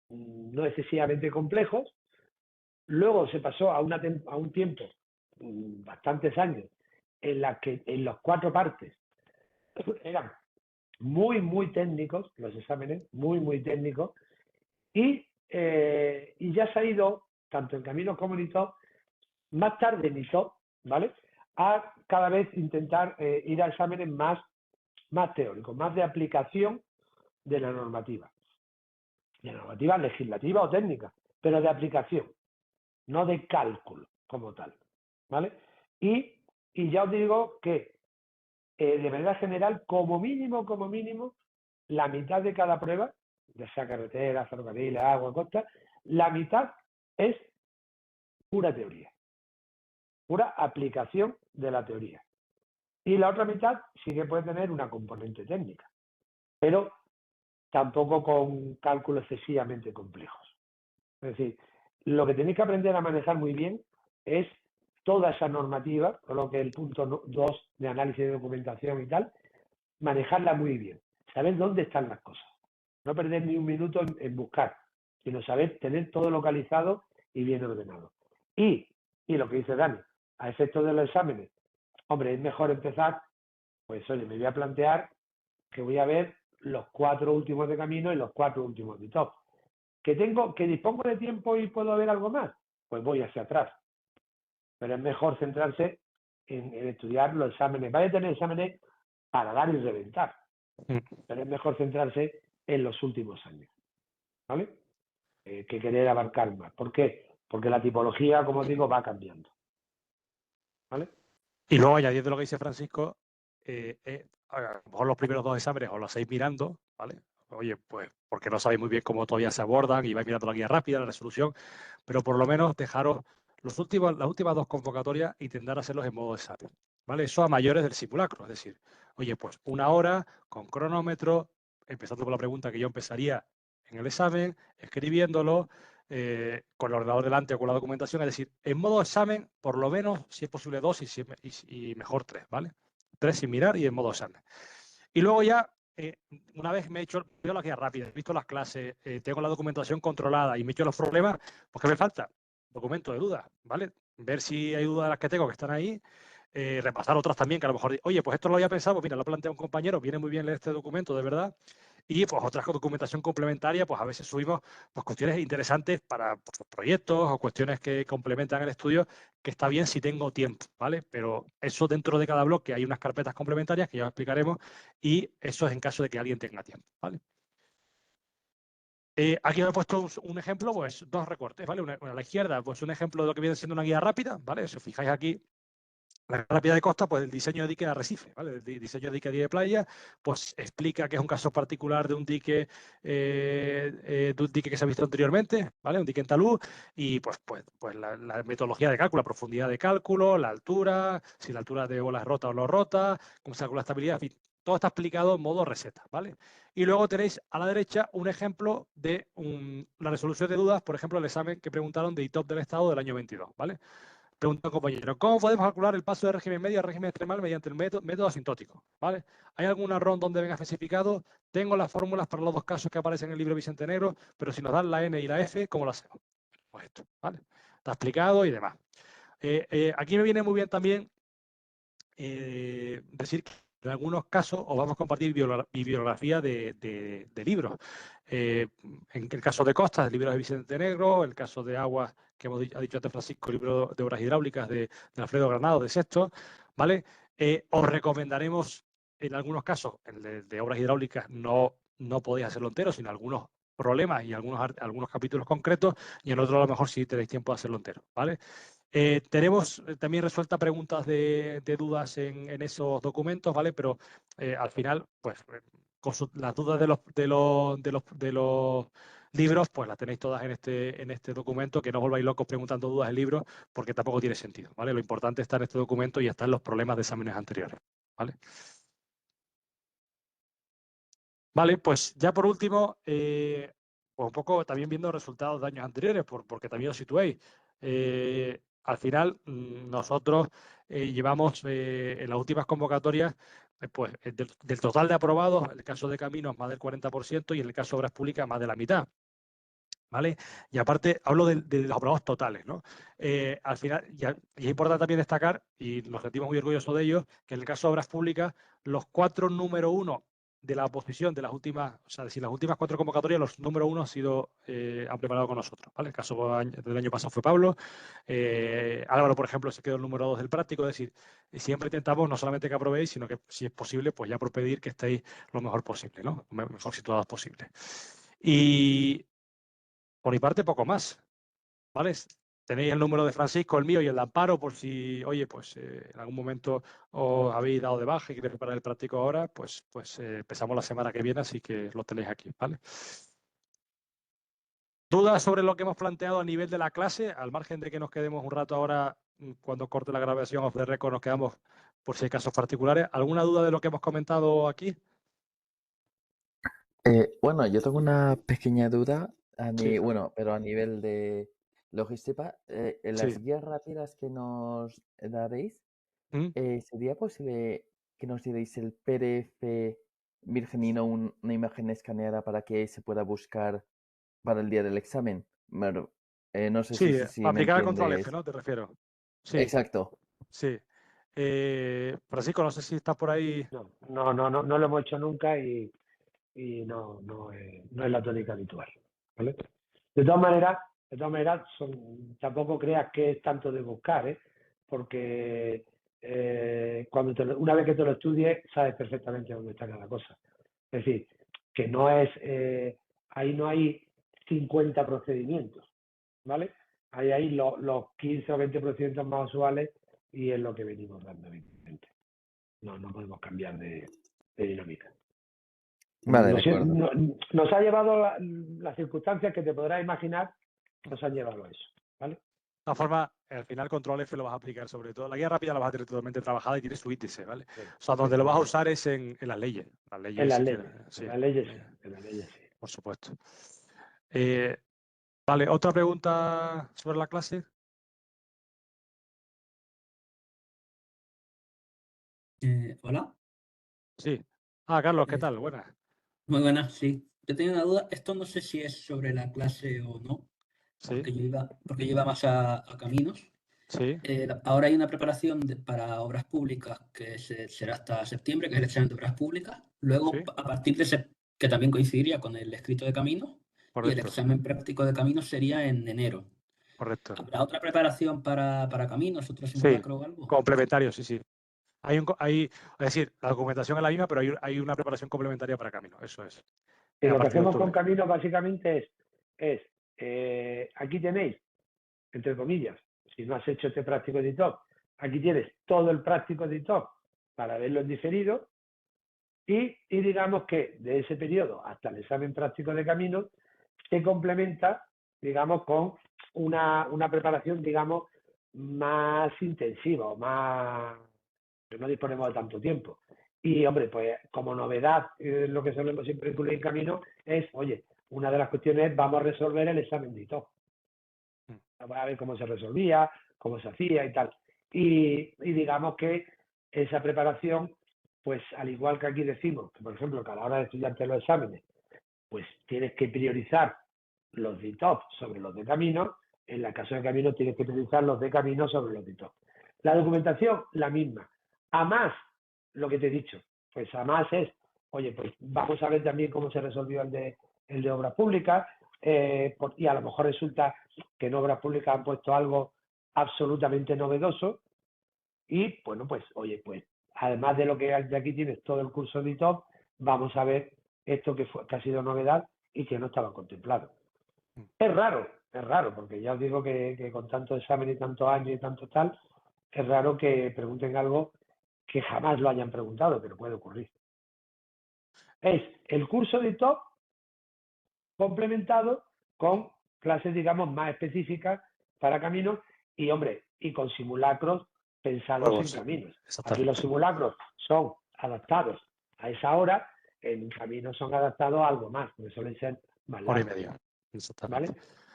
no excesivamente complejos. Luego se pasó a un tiempo, bastantes años, en la que en las 4 partes eran muy técnicos los exámenes, muy técnicos, y ya se ha ido, tanto en caminos como en ITO, más tarde en ITO, ¿vale?, a cada vez intentar ir a exámenes más teóricos, más de aplicación de la normativa legislativa o técnica, pero de aplicación, no de cálculo como tal, ¿vale? Y ya os digo que de manera general, como mínimo, la mitad de cada prueba, ya sea carretera, ferrocarril, agua, costa, la mitad es pura teoría, pura aplicación de la teoría. Y la otra mitad sí que puede tener una componente técnica, pero tampoco con cálculos excesivamente complejos. Es decir, lo que tenéis que aprender a manejar muy bien es toda esa normativa, con lo que es el punto 2 de análisis de documentación y tal, manejarla muy bien, saber dónde están las cosas, no perder ni un minuto en buscar, sino saber tener todo localizado y bien ordenado. Y lo que dice Dani, a efectos de los exámenes, hombre, es mejor empezar, pues oye, me voy a plantear que voy a ver los 4 últimos de camino y los 4 últimos de top. ¿Que dispongo de tiempo y puedo ver algo más? Pues voy hacia atrás. Pero es mejor centrarse en estudiar los exámenes. Vaya a tener exámenes para dar y reventar, pero es mejor centrarse en los últimos años, ¿vale? Que querer abarcar más. ¿Por qué? Porque la tipología, como os digo, va cambiando, ¿vale? Y luego, añadiendo lo que dice Francisco, a lo mejor los primeros 2 exámenes os los hacéis mirando, ¿vale? Oye, pues porque no sabéis muy bien cómo todavía se abordan y vais mirando la guía rápida, la resolución, pero por lo menos dejaros las últimas 2 convocatorias y intentar hacerlos en modo examen, ¿vale? Eso a mayores del simulacro, es decir, oye, pues 1 hora con cronómetro, empezando por la pregunta que yo empezaría en el examen, escribiéndolo, con el ordenador delante o con la documentación, es decir, en modo examen, por lo menos, si es posible 2 y mejor 3, ¿vale? 3 sin mirar y en modo examen. Y luego ya, una vez me he hecho la guía rápida, he visto las clases, tengo la documentación controlada y me he hecho los problemas, pues ¿qué me falta? Documento de dudas, ¿vale? Ver si hay dudas de las que tengo que están ahí, repasar otras también, que a lo mejor, oye, pues esto lo había pensado, pues mira, lo plantea un compañero, viene muy bien leer este documento, de verdad. Y pues otra documentación complementaria, pues a veces subimos pues cuestiones interesantes para proyectos o cuestiones que complementan el estudio, que está bien si tengo tiempo, ¿vale? Pero eso dentro de cada bloque hay unas carpetas complementarias que ya explicaremos y eso es en caso de que alguien tenga tiempo, ¿vale? Aquí he puesto un ejemplo, pues 2 recortes, ¿vale? A la izquierda, pues un ejemplo de lo que viene siendo una guía rápida, ¿vale? Si os fijáis aquí, La rápida de costa, pues el diseño de dique de arrecife, ¿vale? El diseño de dique de playa, pues explica que es un caso particular de un dique que se ha visto anteriormente, ¿vale? Un dique en talud, y pues la metodología de cálculo, la profundidad de cálculo, la altura, si la altura de bola es rota o no rota, cómo se calcula la estabilidad, en fin, todo está explicado en modo receta, ¿vale? Y luego tenéis a la derecha un ejemplo de la resolución de dudas, por ejemplo, el examen que preguntaron de ITOP del Estado del año 22, ¿vale? Pregunta un compañero, ¿cómo podemos calcular el paso de régimen medio a régimen extremal mediante el método asintótico? ¿Vale? ¿Hay algún RON donde venga especificado? Tengo las fórmulas para los dos casos que aparecen en el libro Vicente Negro, pero si nos dan la N y la F, ¿cómo lo hacemos? Pues esto, ¿vale? Está explicado y demás. Aquí me viene muy bien también decir que en algunos casos os vamos a compartir bibliografía de libros. En el caso de Costas, el libro de Vicente Negro, el caso de Aguas, que ha dicho antes Francisco, el libro de obras hidráulicas de Alfredo Granado, de Sexto, ¿vale? Os recomendaremos, en algunos casos, el de obras hidráulicas no podéis hacerlo entero, sino algunos problemas y algunos capítulos concretos, y en otros a lo mejor sí tenéis tiempo de hacerlo entero, ¿vale? Tenemos también resueltas preguntas de dudas en esos documentos, ¿vale? Pero al final, pues las dudas de los libros, pues las tenéis todas en este documento, que no os volváis locos preguntando dudas en libros, porque tampoco tiene sentido, ¿vale? Lo importante está en este documento y están los problemas de exámenes anteriores, ¿vale? Vale, pues ya por último, pues un poco también viendo resultados de años anteriores, porque también os situéis. Al final, nosotros llevamos en las últimas convocatorias, pues del total de aprobados, en el caso de caminos más del 40% y en el caso de obras públicas más de la mitad. ¿Vale? Y aparte, hablo de los aprobados totales, ¿no? Al final, y es importante también destacar, y nos sentimos muy orgullosos de ello, que en el caso de obras públicas, los 4 número 1 de la oposición de las últimas, o sea, si las últimas 4 convocatorias, los número 1 han preparado con nosotros, ¿vale? El caso del año pasado fue Pablo, Álvaro, por ejemplo, se quedó el número 2 del práctico, es decir, siempre intentamos no solamente que aprobéis, sino que si es posible, pues ya por pedir que estéis lo mejor posible, ¿no? Lo mejor situados posible. Y por mi parte, poco más, ¿vale? Tenéis el número de Francisco, el mío y el de Amparo, por si, oye, pues en algún momento os habéis dado de baja y queréis preparar el práctico ahora, pues empezamos la semana que viene, así que lo tenéis aquí, ¿vale? ¿Dudas sobre lo que hemos planteado a nivel de la clase? Al margen de que nos quedemos un rato ahora, cuando corte la grabación off the record, nos quedamos por si hay casos particulares. ¿Alguna duda de lo que hemos comentado aquí? Bueno, yo tengo una pequeña duda, Sí. bueno, pero a nivel de logística, en las Sí. guías rápidas que nos daréis, ¿Mm? ¿sería posible que nos dierais el PDF virgen y no una imagen escaneada para que se pueda buscar para el día del examen? No sé Sí, si para me aplicar el control F, entiendes. ¿no? Te refiero. Sí, Exacto. sí. Francisco, no sé si estás por ahí. No lo hemos hecho nunca y no es la tónica habitual, ¿vale? De todas maneras, tampoco creas que es tanto de buscar, ¿eh? Porque una vez que te lo estudies, sabes perfectamente dónde está cada cosa. Es decir, que no es, ahí no hay 50 procedimientos, ¿vale? Hay los 15 o 20 procedimientos más usuales y es lo que venimos dando, evidentemente. No podemos cambiar de dinámica. Vale, de acuerdo. Nos ha llevado las circunstancias que te podrás imaginar, nos han llevado a eso, ¿vale? De todas formas, al final control F lo vas a aplicar sobre todo. La guía rápida la vas a tener totalmente trabajada y tiene su índice, ¿vale? Sí, O sea, donde lo vas a usar es en las leyes. en las leyes, Sí, en las leyes sí. por supuesto. Vale, ¿otra pregunta sobre la clase? Hola. Sí. Carlos, ¿qué Eh, tal? Buenas. Muy buenas, sí. Yo tenía una duda. Esto no sé si es sobre la clase o no, Sí, porque yo iba más a caminos. sí, Ahora hay una preparación para obras públicas que será hasta septiembre, que es el examen de obras públicas. Luego, sí, a partir de que también coincidiría con el escrito de caminos, y el correcto, examen práctico de caminos sería en enero. correcto. ¿Habrá otra preparación para caminos, otro Sí, simulacro o algo? complementario, sí, sí. Es decir, la documentación es la misma, pero hay una preparación complementaria para camino, eso es. Y A lo que partir de hacemos con octubre. Caminos básicamente aquí tenéis, entre comillas, si no has hecho este práctico editor, aquí tienes todo el práctico de TOC para verlo en diferido y digamos que de ese periodo hasta el examen práctico de caminos se complementa, digamos, con una preparación, digamos, más intensiva, más que no disponemos de tanto tiempo. Y, hombre, pues como novedad, lo que solemos siempre incluir en camino es, oye, una de las cuestiones es vamos a resolver el examen de TOC. Vamos a ver cómo se resolvía, cómo se hacía y tal. Y digamos que esa preparación, pues al igual que aquí decimos, que por ejemplo, que a la hora de estudiarte los exámenes, pues tienes que priorizar los de TOC sobre los de camino, en el caso de camino tienes que priorizar los de camino sobre los de TOC. La documentación, la misma. A más, lo que te he dicho, pues a más es, oye, pues vamos a ver también cómo se resolvió el de obras públicas, y a lo mejor resulta que en obras públicas han puesto algo absolutamente novedoso y, bueno, pues, oye, pues además de lo que de aquí tienes todo el curso de TOC, vamos a ver esto que ha sido novedad y que no estaba contemplado. Es raro, porque ya os digo que con tanto examen y tantos años y tanto tal, es raro que pregunten algo que jamás lo hayan preguntado, pero puede ocurrir. Es el curso de TOC complementado con clases, digamos, más específicas para caminos y, hombre, y con simulacros pensados en caminos. Aquí los simulacros son adaptados a esa hora, en caminos son adaptados a algo más, porque suelen ser más largos. Hora y media. ¿Vale?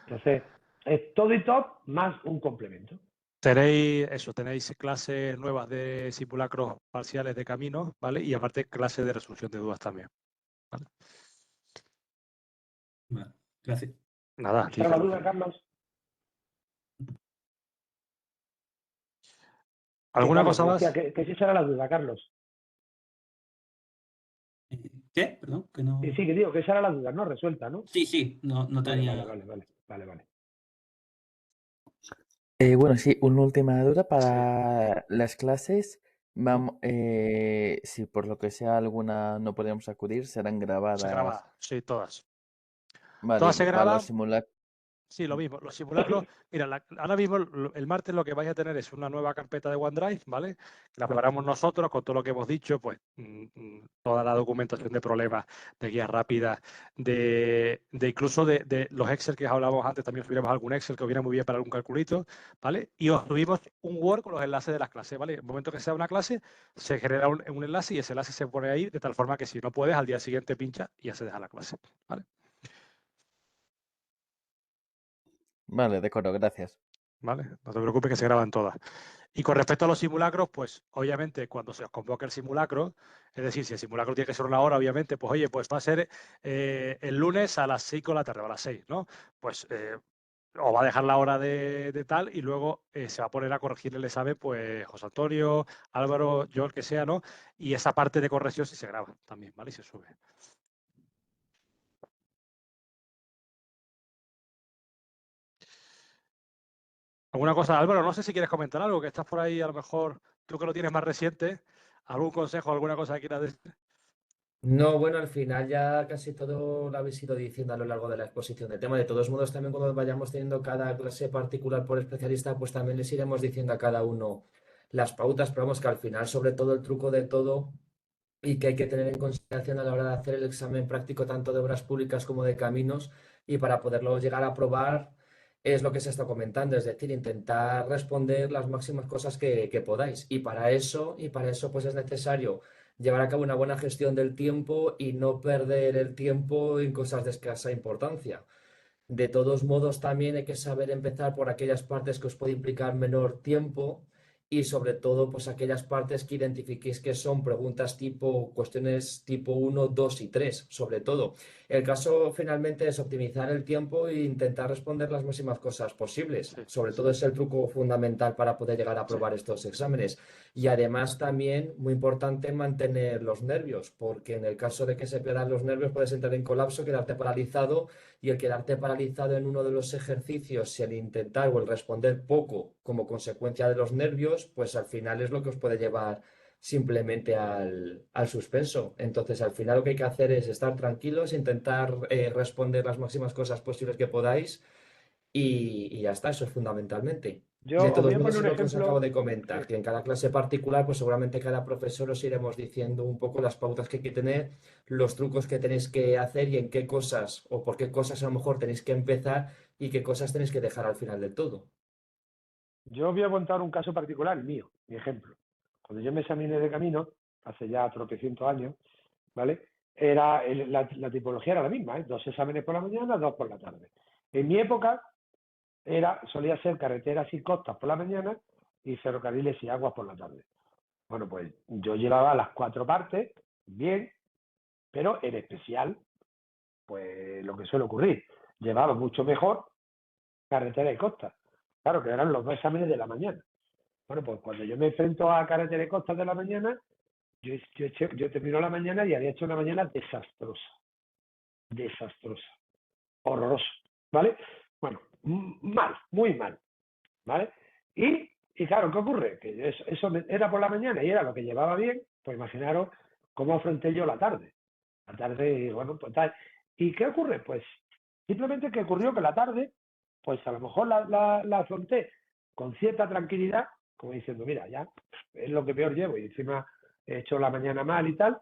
Entonces, es todo y top más un complemento. Tenéis clases nuevas de simulacros parciales de caminos, ¿vale? Y aparte clases de resolución de dudas también. ¿Vale? Vale, gracias. Nada. ¿Esa era la duda, Carlos? ¿Alguna Carlos, cosa más? decía que esa era la duda, Carlos. ¿Qué? Perdón, que no. Sí, que digo que esa era la duda, ¿no? Resuelta, ¿no? Sí, no tenía. Vale. Bueno, sí, una última duda para las clases. Si por lo que sea alguna no podemos acudir, serán grabadas. Se graba, sí, todas. Vale, Todas se para graban. los simulacros. Sí, lo mismo. Los simulacros, mira, ahora mismo el martes lo que vais a tener es una nueva carpeta de OneDrive, ¿vale? La preparamos nosotros con todo lo que hemos dicho, pues toda la documentación de problemas, de guías rápidas, de incluso de los Excel que hablábamos antes, también subiremos algún Excel que os viene muy bien para algún calculito, ¿vale? Y os subimos un Word con los enlaces de las clases, ¿vale? En el momento que sea una clase, se genera un enlace y ese enlace se pone ahí de tal forma que si no puedes, al día siguiente pincha y ya se deja la clase, ¿vale? Vale, de acuerdo, gracias. ¿Vale? No te preocupes que se graban todas. Y con respecto a los simulacros, pues obviamente cuando se os convoque el simulacro, es decir, si el simulacro tiene que ser una hora, obviamente, pues oye, pues va a ser el lunes a las 5 de la tarde o a las 6, ¿no? Pues os va a dejar la hora de tal y luego se va a poner a corregir el examen, pues José Antonio, Álvaro, yo, el que sea, ¿no? Y esa parte de corrección sí se graba también, ¿vale? Y se sube. ¿Alguna cosa, Álvaro? No sé si quieres comentar algo, que estás por ahí, a lo mejor tú que lo tienes más reciente, algún consejo, alguna cosa que quieras decir. No, bueno, al final ya casi todo lo habéis ido diciendo a lo largo de la exposición del tema. De todos modos, también cuando vayamos teniendo cada clase particular por especialista, pues también les iremos diciendo a cada uno las pautas, pero vamos que al final, sobre todo, el truco de todo y que hay que tener en consideración a la hora de hacer el examen práctico tanto de obras públicas como de caminos y para poderlo llegar a aprobar es lo que se está comentando, es decir, intentar responder las máximas cosas que podáis y para eso pues es necesario llevar a cabo una buena gestión del tiempo y no perder el tiempo en cosas de escasa importancia. De todos modos, también hay que saber empezar por aquellas partes que os puede implicar menor tiempo y sobre todo, pues aquellas partes que identifiquéis que son preguntas tipo, cuestiones tipo 1, 2 y 3, sobre todo. El caso finalmente es optimizar el tiempo e intentar responder las máximas cosas posibles. Sí, Sobre todo es el truco fundamental para poder llegar a aprobar estos exámenes. Y además también, muy importante, mantener los nervios, porque en el caso de que se pierdan los nervios puedes entrar en colapso, quedarte paralizado y el quedarte paralizado en uno de los ejercicios y el intentar o el responder poco como consecuencia de los nervios, pues al final es lo que os puede llevar simplemente al suspenso. Entonces, al final lo que hay que hacer es estar tranquilos, intentar responder las máximas cosas posibles que podáis y ya está, eso es fundamentalmente. Yo De os voy todos a modos, poner es un lo que os acabo ejemplo. de Sí, comentar, que en cada clase particular, pues seguramente cada profesor os iremos diciendo un poco las pautas que hay que tener, los trucos que tenéis que hacer y en qué cosas o por qué cosas a lo mejor tenéis que empezar y qué cosas tenéis que dejar al final del todo. yo voy a contar un caso particular, el mío, mi ejemplo. Cuando yo me examiné de camino, hace ya tropecientos años, ¿vale? La tipología era la misma, ¿eh? 2 exámenes por la mañana, 2 por la tarde. En mi época solía ser carreteras y costas por la mañana y ferrocarriles y aguas por la tarde. Bueno, pues yo llevaba las 4 partes, bien, pero en especial, pues lo que suele ocurrir, llevaba mucho mejor carretera y costas. Claro, que eran los 2 exámenes de la mañana. Bueno, pues cuando yo me enfrento a carretera y costas de la mañana, yo termino la mañana y había hecho una mañana desastrosa, horroroso, ¿vale? Bueno, mal, muy mal, ¿vale? Y claro, ¿qué ocurre? Que eso era por la mañana y era lo que llevaba bien, pues imaginaros cómo afronté yo la tarde. La tarde, bueno, pues tal. ¿Y qué ocurre? Pues simplemente que ocurrió que la tarde, pues a lo mejor la afronté con cierta tranquilidad, como diciendo, mira, ya es lo que peor llevo y encima he hecho la mañana mal y tal,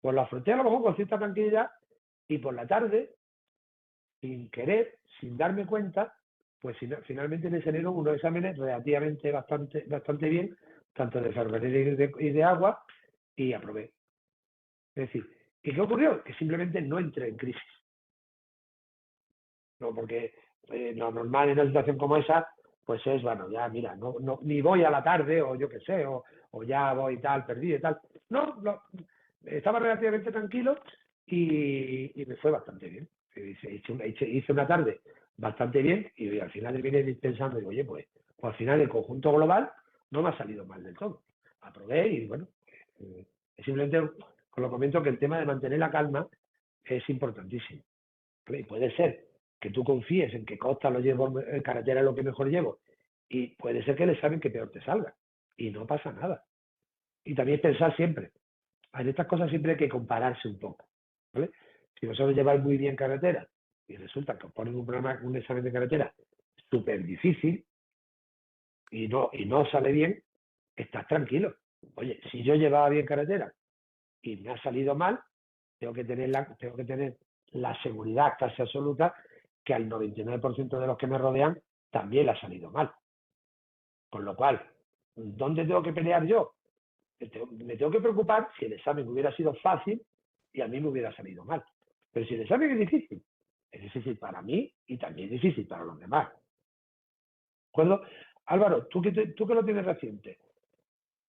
pues lo afronté a lo mejor con cierta tranquilidad y por la tarde, sin querer, sin darme cuenta, pues finalmente me salieron unos exámenes relativamente bastante bien, tanto de ferrocarril y de agua, y aprobé. Es decir, ¿y qué ocurrió? Que simplemente no entré en crisis. No, porque lo normal en una situación como esa, pues es, bueno, ya mira, ni voy a la tarde, o yo qué sé, o ya voy tal, perdido y tal. No, estaba relativamente tranquilo y me fue bastante bien. Hice una tarde bastante bien y al final vine pensando, digo, oye, pues al final el conjunto global no me ha salido mal del todo. Aprobé y bueno, simplemente os lo comento que el tema de mantener la calma es importantísimo. ¿Vale? Y puede ser que tú confíes en que costa lo llevo, en carretera es lo que mejor llevo, y puede ser que el examen que peor te salga, y no pasa nada. Y también pensar siempre, en estas cosas siempre hay que compararse un poco, ¿vale? Si vosotros lleváis muy bien carretera y resulta que os ponen un examen de carretera súper difícil y no sale bien, estás tranquilo. Oye, si yo llevaba bien carretera y me ha salido mal, tengo que tener la seguridad casi absoluta que al 99% de los que me rodean también le ha salido mal. Con lo cual, ¿dónde tengo que pelear yo? Me tengo que preocupar si el examen hubiera sido fácil y a mí me hubiera salido mal. Pero si el examen es difícil para mí y también es difícil para los demás. ¿De acuerdo? Álvaro, tú que lo tienes reciente.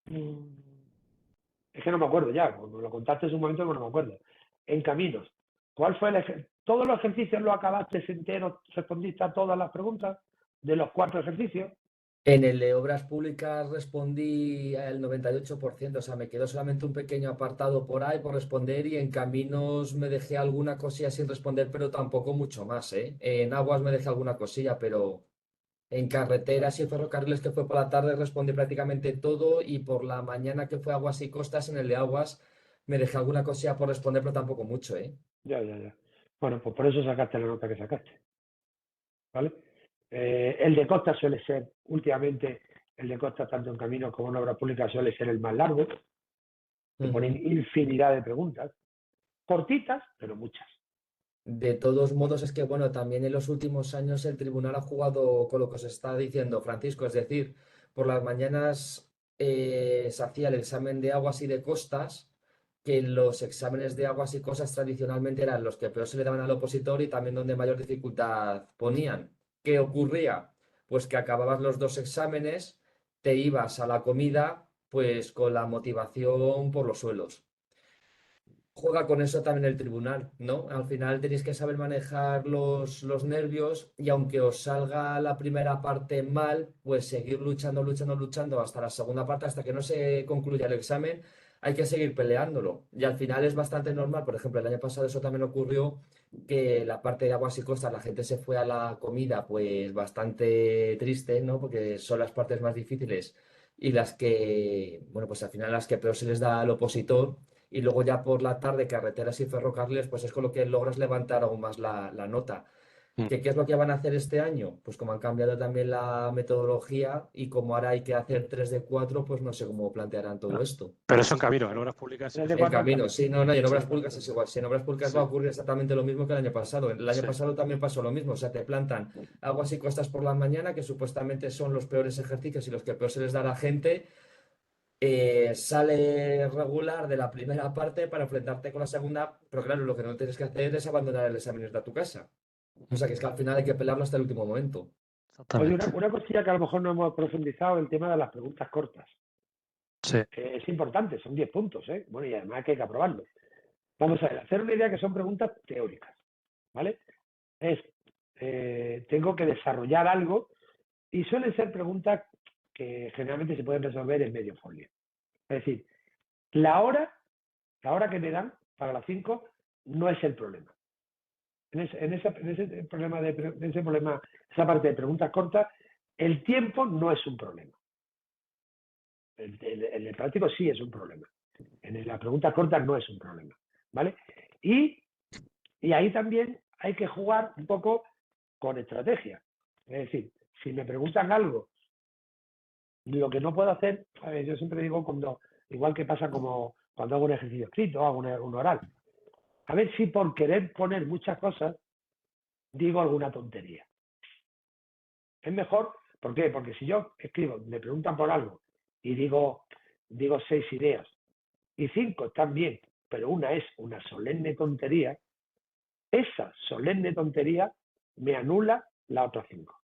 Es que no me acuerdo ya, cuando lo contaste en un momento que no me acuerdo. En caminos, ¿cuál fue ¿Todos los ejercicios los acabaste enteros? ¿Respondiste a todas las preguntas de los 4 ejercicios? En el de obras públicas respondí al 98%, o sea, me quedó solamente un pequeño apartado por ahí por responder y en caminos me dejé alguna cosilla sin responder, pero tampoco mucho más, ¿eh? En aguas me dejé alguna cosilla, pero en carreteras y ferrocarriles que fue por la tarde respondí prácticamente todo y por la mañana que fue aguas y costas, en el de aguas me dejé alguna cosilla por responder, pero tampoco mucho, ¿eh? Ya. Bueno, pues por eso sacaste la nota que sacaste, ¿vale? El de costa suele ser, últimamente, el de costa tanto en caminos como en obras públicas suele ser el más largo. Te ponen infinidad de preguntas, cortitas, pero muchas. De todos modos, es que, bueno, también en los últimos años el tribunal ha jugado con lo que os está diciendo Francisco, es decir, por las mañanas se hacía el examen de aguas y de costas, que los exámenes de aguas y costas tradicionalmente eran los que peor se le daban al opositor y también donde mayor dificultad ponían. ¿Qué ocurría? Pues que acababas los 2 exámenes, te ibas a la comida, pues con la motivación por los suelos. Juega con eso también el tribunal, ¿no? Al final tenéis que saber manejar los nervios y aunque os salga la primera parte mal, pues seguir luchando hasta la segunda parte, hasta que no se concluya el examen, hay que seguir peleándolo. Y al final es bastante normal, por ejemplo, el año pasado eso también ocurrió, que la parte de aguas y costas, la gente se fue a la comida pues bastante triste, ¿no? Porque son las partes más difíciles y las que, bueno, pues al final las que peor se les da al opositor y luego ya por la tarde carreteras y ferrocarriles, pues es con lo que logras levantar aún más la nota. ¿Qué es lo que van a hacer este año? Pues como han cambiado también la metodología y como ahora hay que hacer 3 de 4, pues no sé cómo plantearán todo esto. Pero eso en camino, en obras públicas. Tres de En cuatro en camino, camino. sí, no, y en obras Sí. públicas es igual. Si en obras públicas Sí. va a ocurrir exactamente lo mismo que el año pasado. El año Sí. pasado también pasó lo mismo. O sea, te plantan aguas y costas por la mañana, que supuestamente son los peores ejercicios y los que peor se les da a la gente. Sale regular de la primera parte para enfrentarte con la segunda, pero claro, lo que no tienes que hacer es abandonar el examen y irte a tu casa. O sea, que es que al final hay que pelarlo hasta el último momento. Oye, Exactamente. una cosilla que a lo mejor no hemos profundizado, el tema de las preguntas cortas. Sí. Es importante, son 10 puntos, ¿eh? Bueno, y además que hay que aprobarlo. Vamos a ver, hacer una idea que son preguntas teóricas, ¿vale? Tengo que desarrollar algo y suelen ser preguntas que generalmente se pueden resolver en medio folio. Es decir, la hora que me dan para las 5 no es el problema. En ese problema, esa parte de preguntas cortas, el tiempo no es un problema. En el práctico sí es un problema. En las preguntas cortas no es un problema, ¿vale? Y ahí también hay que jugar un poco con estrategia. Es decir, si me preguntan algo, lo que no puedo hacer, yo siempre digo igual que pasa como cuando hago un ejercicio escrito, hago un oral. A ver si por querer poner muchas cosas digo alguna tontería. Es mejor, ¿por qué? Porque si yo escribo, me preguntan por algo y digo 6 ideas y 5 están bien, pero una es una solemne tontería, esa solemne tontería me anula las otras 5.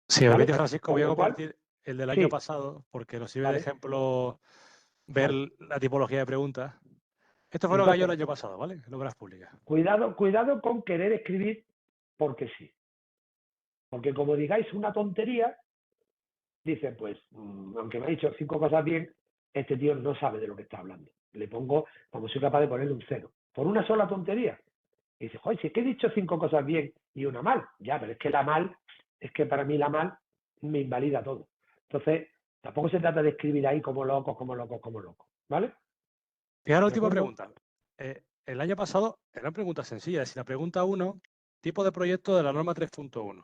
Si me ¿Vale? permite, Francisco, Con voy a lo cual, compartir el del año sí, pasado, porque nos sirve de vale, ejemplo ver vale. la tipología de preguntas. Esto fue lo que cayó el Entonces, año pasado, ¿vale? En obras públicas. cuidado con querer escribir porque sí. Porque como digáis una tontería, dice, pues, aunque me ha dicho 5 cosas bien, este tío no sabe de lo que está hablando. Le pongo, como soy capaz de ponerle un 0. Por una sola tontería. Y dice, joder, si es que he dicho 5 cosas bien y una mal. Ya, pero es que es que para mí la mal me invalida todo. Entonces, tampoco se trata de escribir ahí como locos, ¿vale? Fijaros, ¿De última acuerdo? pregunta. El año pasado eran preguntas sencillas. Si la pregunta 1, tipo de proyecto de la norma 3.1.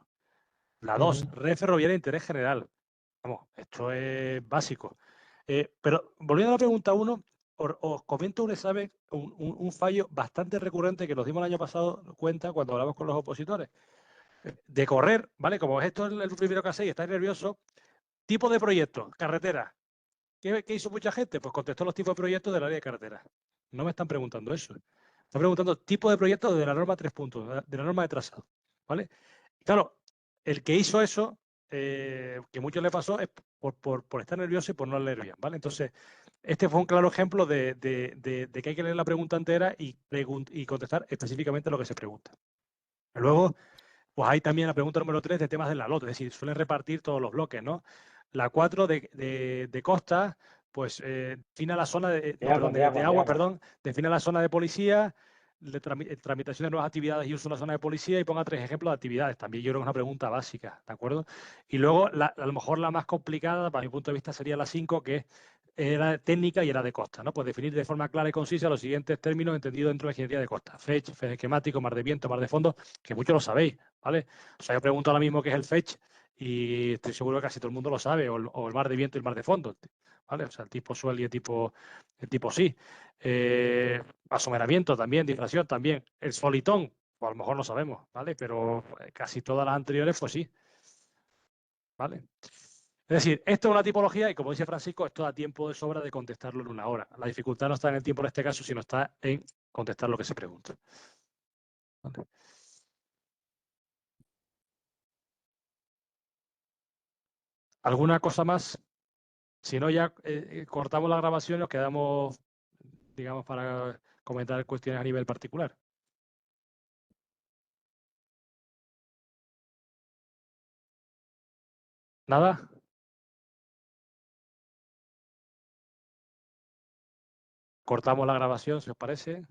La 2, red ferroviaria de interés general. Vamos, esto es básico. Pero volviendo a la pregunta 1, os comento un fallo bastante recurrente que nos dimos el año pasado cuenta cuando hablamos con los opositores. De correr, ¿vale? Como esto es el primero que hacéis, estáis nerviosos. Tipo de proyecto, carretera. ¿Qué hizo mucha gente? Pues contestó los tipos de proyectos del área de carretera. No me están preguntando eso. Están preguntando tipo de proyecto de la norma 3 puntos, de la norma de trazado. ¿Vale? Y claro, el que hizo eso, que mucho le pasó, es por estar nervioso y por no leer bien. ¿Vale? Entonces, este fue un claro ejemplo de que hay que leer la pregunta entera y contestar específicamente lo que se pregunta. Luego, pues hay también la pregunta número 3 de temas de la LOT, es decir, suelen repartir todos los bloques, ¿no? La 4 de costa, pues define la zona de agua, define la zona de policía, tramitación de nuevas actividades y uso de la zona de policía y ponga 3 ejemplos de actividades. También yo creo que es una pregunta básica, ¿de acuerdo? Y luego, a lo mejor la más complicada, para mi punto de vista, sería la 5, que era técnica y era de costa, ¿no? Pues definir de forma clara y concisa los siguientes términos entendidos dentro de la ingeniería de costa. FECH, esquemático, mar de viento, mar de fondo, que muchos lo sabéis, ¿vale? O sea, yo pregunto ahora mismo qué es el FECH y estoy seguro que casi todo el mundo lo sabe, o el mar de viento y el mar de fondo, ¿vale? O sea, el tipo suel y el tipo sí. Asomeramiento también, difracción también. El solitón, pues a lo mejor no sabemos, ¿vale? Pero casi todas las anteriores, pues sí, ¿vale? Es decir, esto es una tipología y como dice Francisco, esto da tiempo de sobra de contestarlo en una hora. La dificultad no está en el tiempo en este caso, sino está en contestar lo que se pregunta. ¿Vale? ¿Alguna cosa más? Si no, ya cortamos la grabación y nos quedamos, digamos, para comentar cuestiones a nivel particular. ¿Nada? Cortamos la grabación, si os parece.